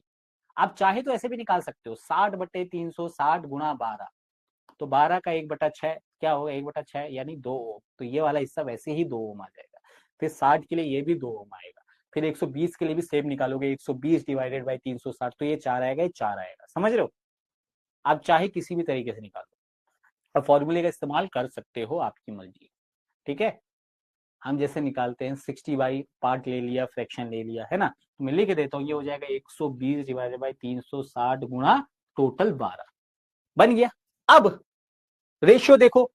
आप चाहे तो ऐसे भी निकाल सकते हो, 60/300, 60 × 12, तो 12 का 1/6 क्या होगा, 1/6 यानी 2 ओम। तो ये वाला हिस्सा वैसे ही 2 ओम आ जाएगा। फिर 60 के लिए ये भी 2 ओम आएगा। फिर 120 के लिए भी सेम निकालोगे, 120 डिवाइडेड बाई 360, तो ये 4 आएगा, ये 4 आएगा। समझ रहे हो, आप चाहे किसी भी तरीके से निकालो, अब फॉर्मूले का इस्तेमाल कर सकते हो, आपकी मर्जी। ठीक है, हम जैसे निकालते हैं 60 बाई पार्ट ले लिया, फ्रैक्शन ले लिया, है ना। तो मैं लिख देता हूँ, ये हो जाएगा 120 डिवाइडेड बाई 360 गुणा टोटल 12, बन गया। अब रेशियो देखो,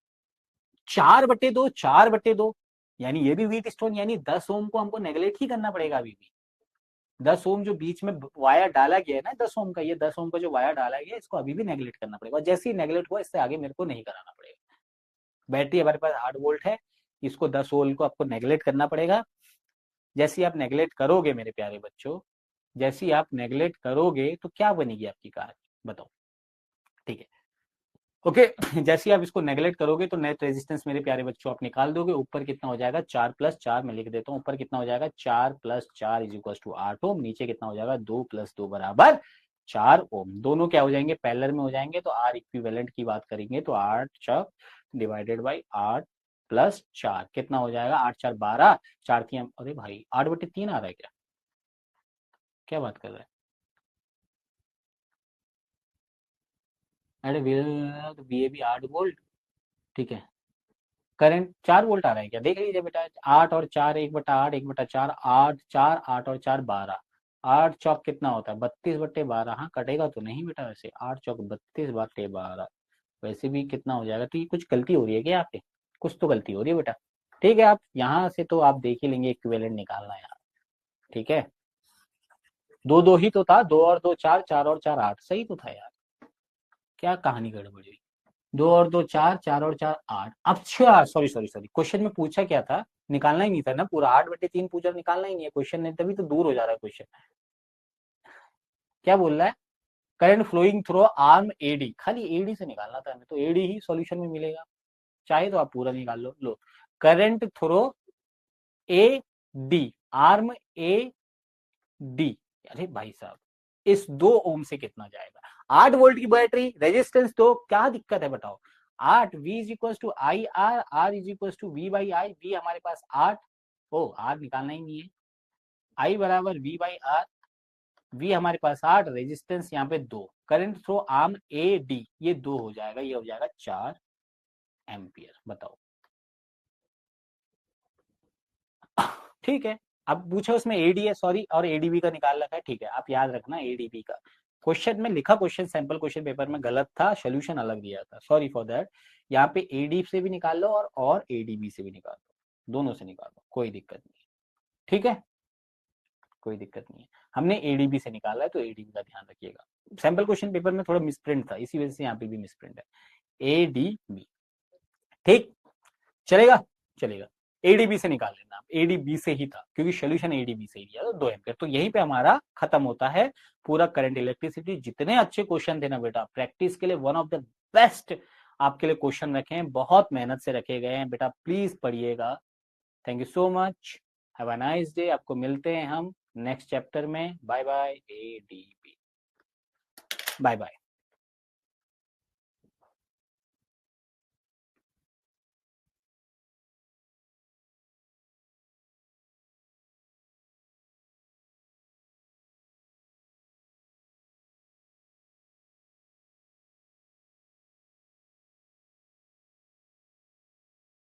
4/2, 4/2, यानी ये भी व्हीट स्टोन, यानी 10 ओम को हमको नेगलेक्ट ही करना पड़ेगा अभी भी। 10 ओम जो बीच में वायर डाला गया है ना, 10 ओम का, ये 10 ओम का जो वायर डाला गया है, इसको अभी भी नेगलेक्ट करना पड़ेगा। और जैसे ही नेगलेक्ट हुआ, इससे आगे मेरे को नहीं कराना पड़ेगा। बैटरी हमारे पास 8 वोल्ट है, इसको 10 वोल्ट को आपको नेगलेक्ट करना पड़ेगा। जैसे ही आप नेगलेक्ट करोगे मेरे प्यारे बच्चों, जैसे ही आप नेगलेक्ट करोगे तो क्या बनेगी आपकी कार, बताओ। ठीक है, ओके जैसे ही आप इसको नेगलेक्ट करोगे तो नेट रेजिस्टेंस मेरे प्यारे बच्चों आप निकाल दोगे। ऊपर कितना हो जाएगा, 4+4, मैं लिख देता हूँ, ऊपर कितना हो जाएगा, 4+4 इज इक्वल टू 8 ओम। नीचे कितना हो जाएगा, 2+2 बराबर 4 ओम। दोनों क्या हो जाएंगे, पैरेलल में हो जाएंगे। तो आर इक्विवेलेंट की बात करेंगे तो 8 चौक डिवाइडेड बाई 8+4 कितना हो जाएगा, 8×4 = 12, 4×3, अरे भाई 8/3 आ रहा है क्या, क्या बात कर रहा है। अरे वी ए भी 8 वोल्ट, ठीक है। करंट 4 वोल्ट आ रहा है क्या, देख लीजिए बेटा। 8 और 4, 1/8, 1/4, 8×4, 8 और 4 12, 8 चौक कितना होता है, 32/12। हाँ, कटेगा तो नहीं बेटा, वैसे 8 चौक 32/12, वैसे भी कितना हो जाएगा। तो ये कुछ गलती हो रही है क्या यहाँ पे, कुछ तो गलती हो रही है बेटा। ठीक है, आप यहाँ से तो आप देख ही लेंगे, इक्विवेलेंट निकालना है यहाँ। ठीक है, दो दो ही तो था, 2 और 2 4, 4 और 4 8, सही तो था यार, क्या कहानी गड़बड़ी हुई। 2 और 2 4, 4 और 4 8। अच्छा, सॉरी सॉरी सॉरी, क्वेश्चन में पूछा क्या था, निकालना ही नहीं था ना पूरा, 8/3 पूछा, निकालना ही नहीं है क्वेश्चन ने, तभी तो दूर हो जा रहा है क्वेश्चन। क्या बोल रहा है, current flowing through arm AD, खाली एडी से निकालना था हमें, तो एडी ही सॉल्यूशन में मिलेगा। चाहे तो आप पूरा निकाल लो। Current through A D, arm A D, अरे भाई साहब, इस 2 ओम से कितना जाएगा। 8 वोल्ट की बैटरी, रेजिस्टेंस तो क्या दिक्कत है बताओ। 8 V is equal to I R, R is equal to V by I, V हमारे पास 8, ओ आर निकालना ही नहीं है, आई बराबर वी बाई आर, वी हमारे पास 8, रेजिस्टेंस यहाँ पे 2, current throw arm A D, ये 2 हो जाएगा, ये हो जाएगा 4 एम्पियर। बताओ, ठीक है। अब पूछो उसमें एडी है, सॉरी, और एडीबी का निकाल रखा है, ठीक है, आप याद रखना एडीबी का। क्वेश्चन में लिखा, क्वेश्चन सैंपल क्वेश्चन पेपर में गलत था, सोल्यूशन अलग दिया था, सॉरी फॉर दैट। यहाँ पे एडी से भी निकाल लो और एडीबी से भी निकाल लो, दोनों से निकाल लो, कोई दिक्कत नहीं। ठीक है, कोई दिक्कत नहीं है, हमने एडीबी से निकाला है तो एडीबी का ध्यान रखिएगा। सैंपल क्वेश्चन पेपर में थोड़ा मिसप्रिंट था, इसी वजह से यहाँ पे भी मिसप्रिंट है, एडीबी। ठीक, चलेगा, चलेगा। एडीबी से निकाल लेना आप, एडीबी से ही था क्योंकि सोल्यूशन एडीबी से ही दिया था 2 एम्पियर। तो यहीं पे हमारा खत्म होता है पूरा करंट इलेक्ट्रिसिटी। जितने अच्छे क्वेश्चन थे ना बेटा, प्रैक्टिस के लिए वन ऑफ द बेस्ट आपके लिए क्वेश्चन रखे हैं, बहुत मेहनत से रखे गए हैं बेटा, प्लीज पढ़िएगा। Thank you so much, have a nice day. आपको मिलते हैं हम नेक्स्ट चैप्टर में। Bye bye ADB, bye bye.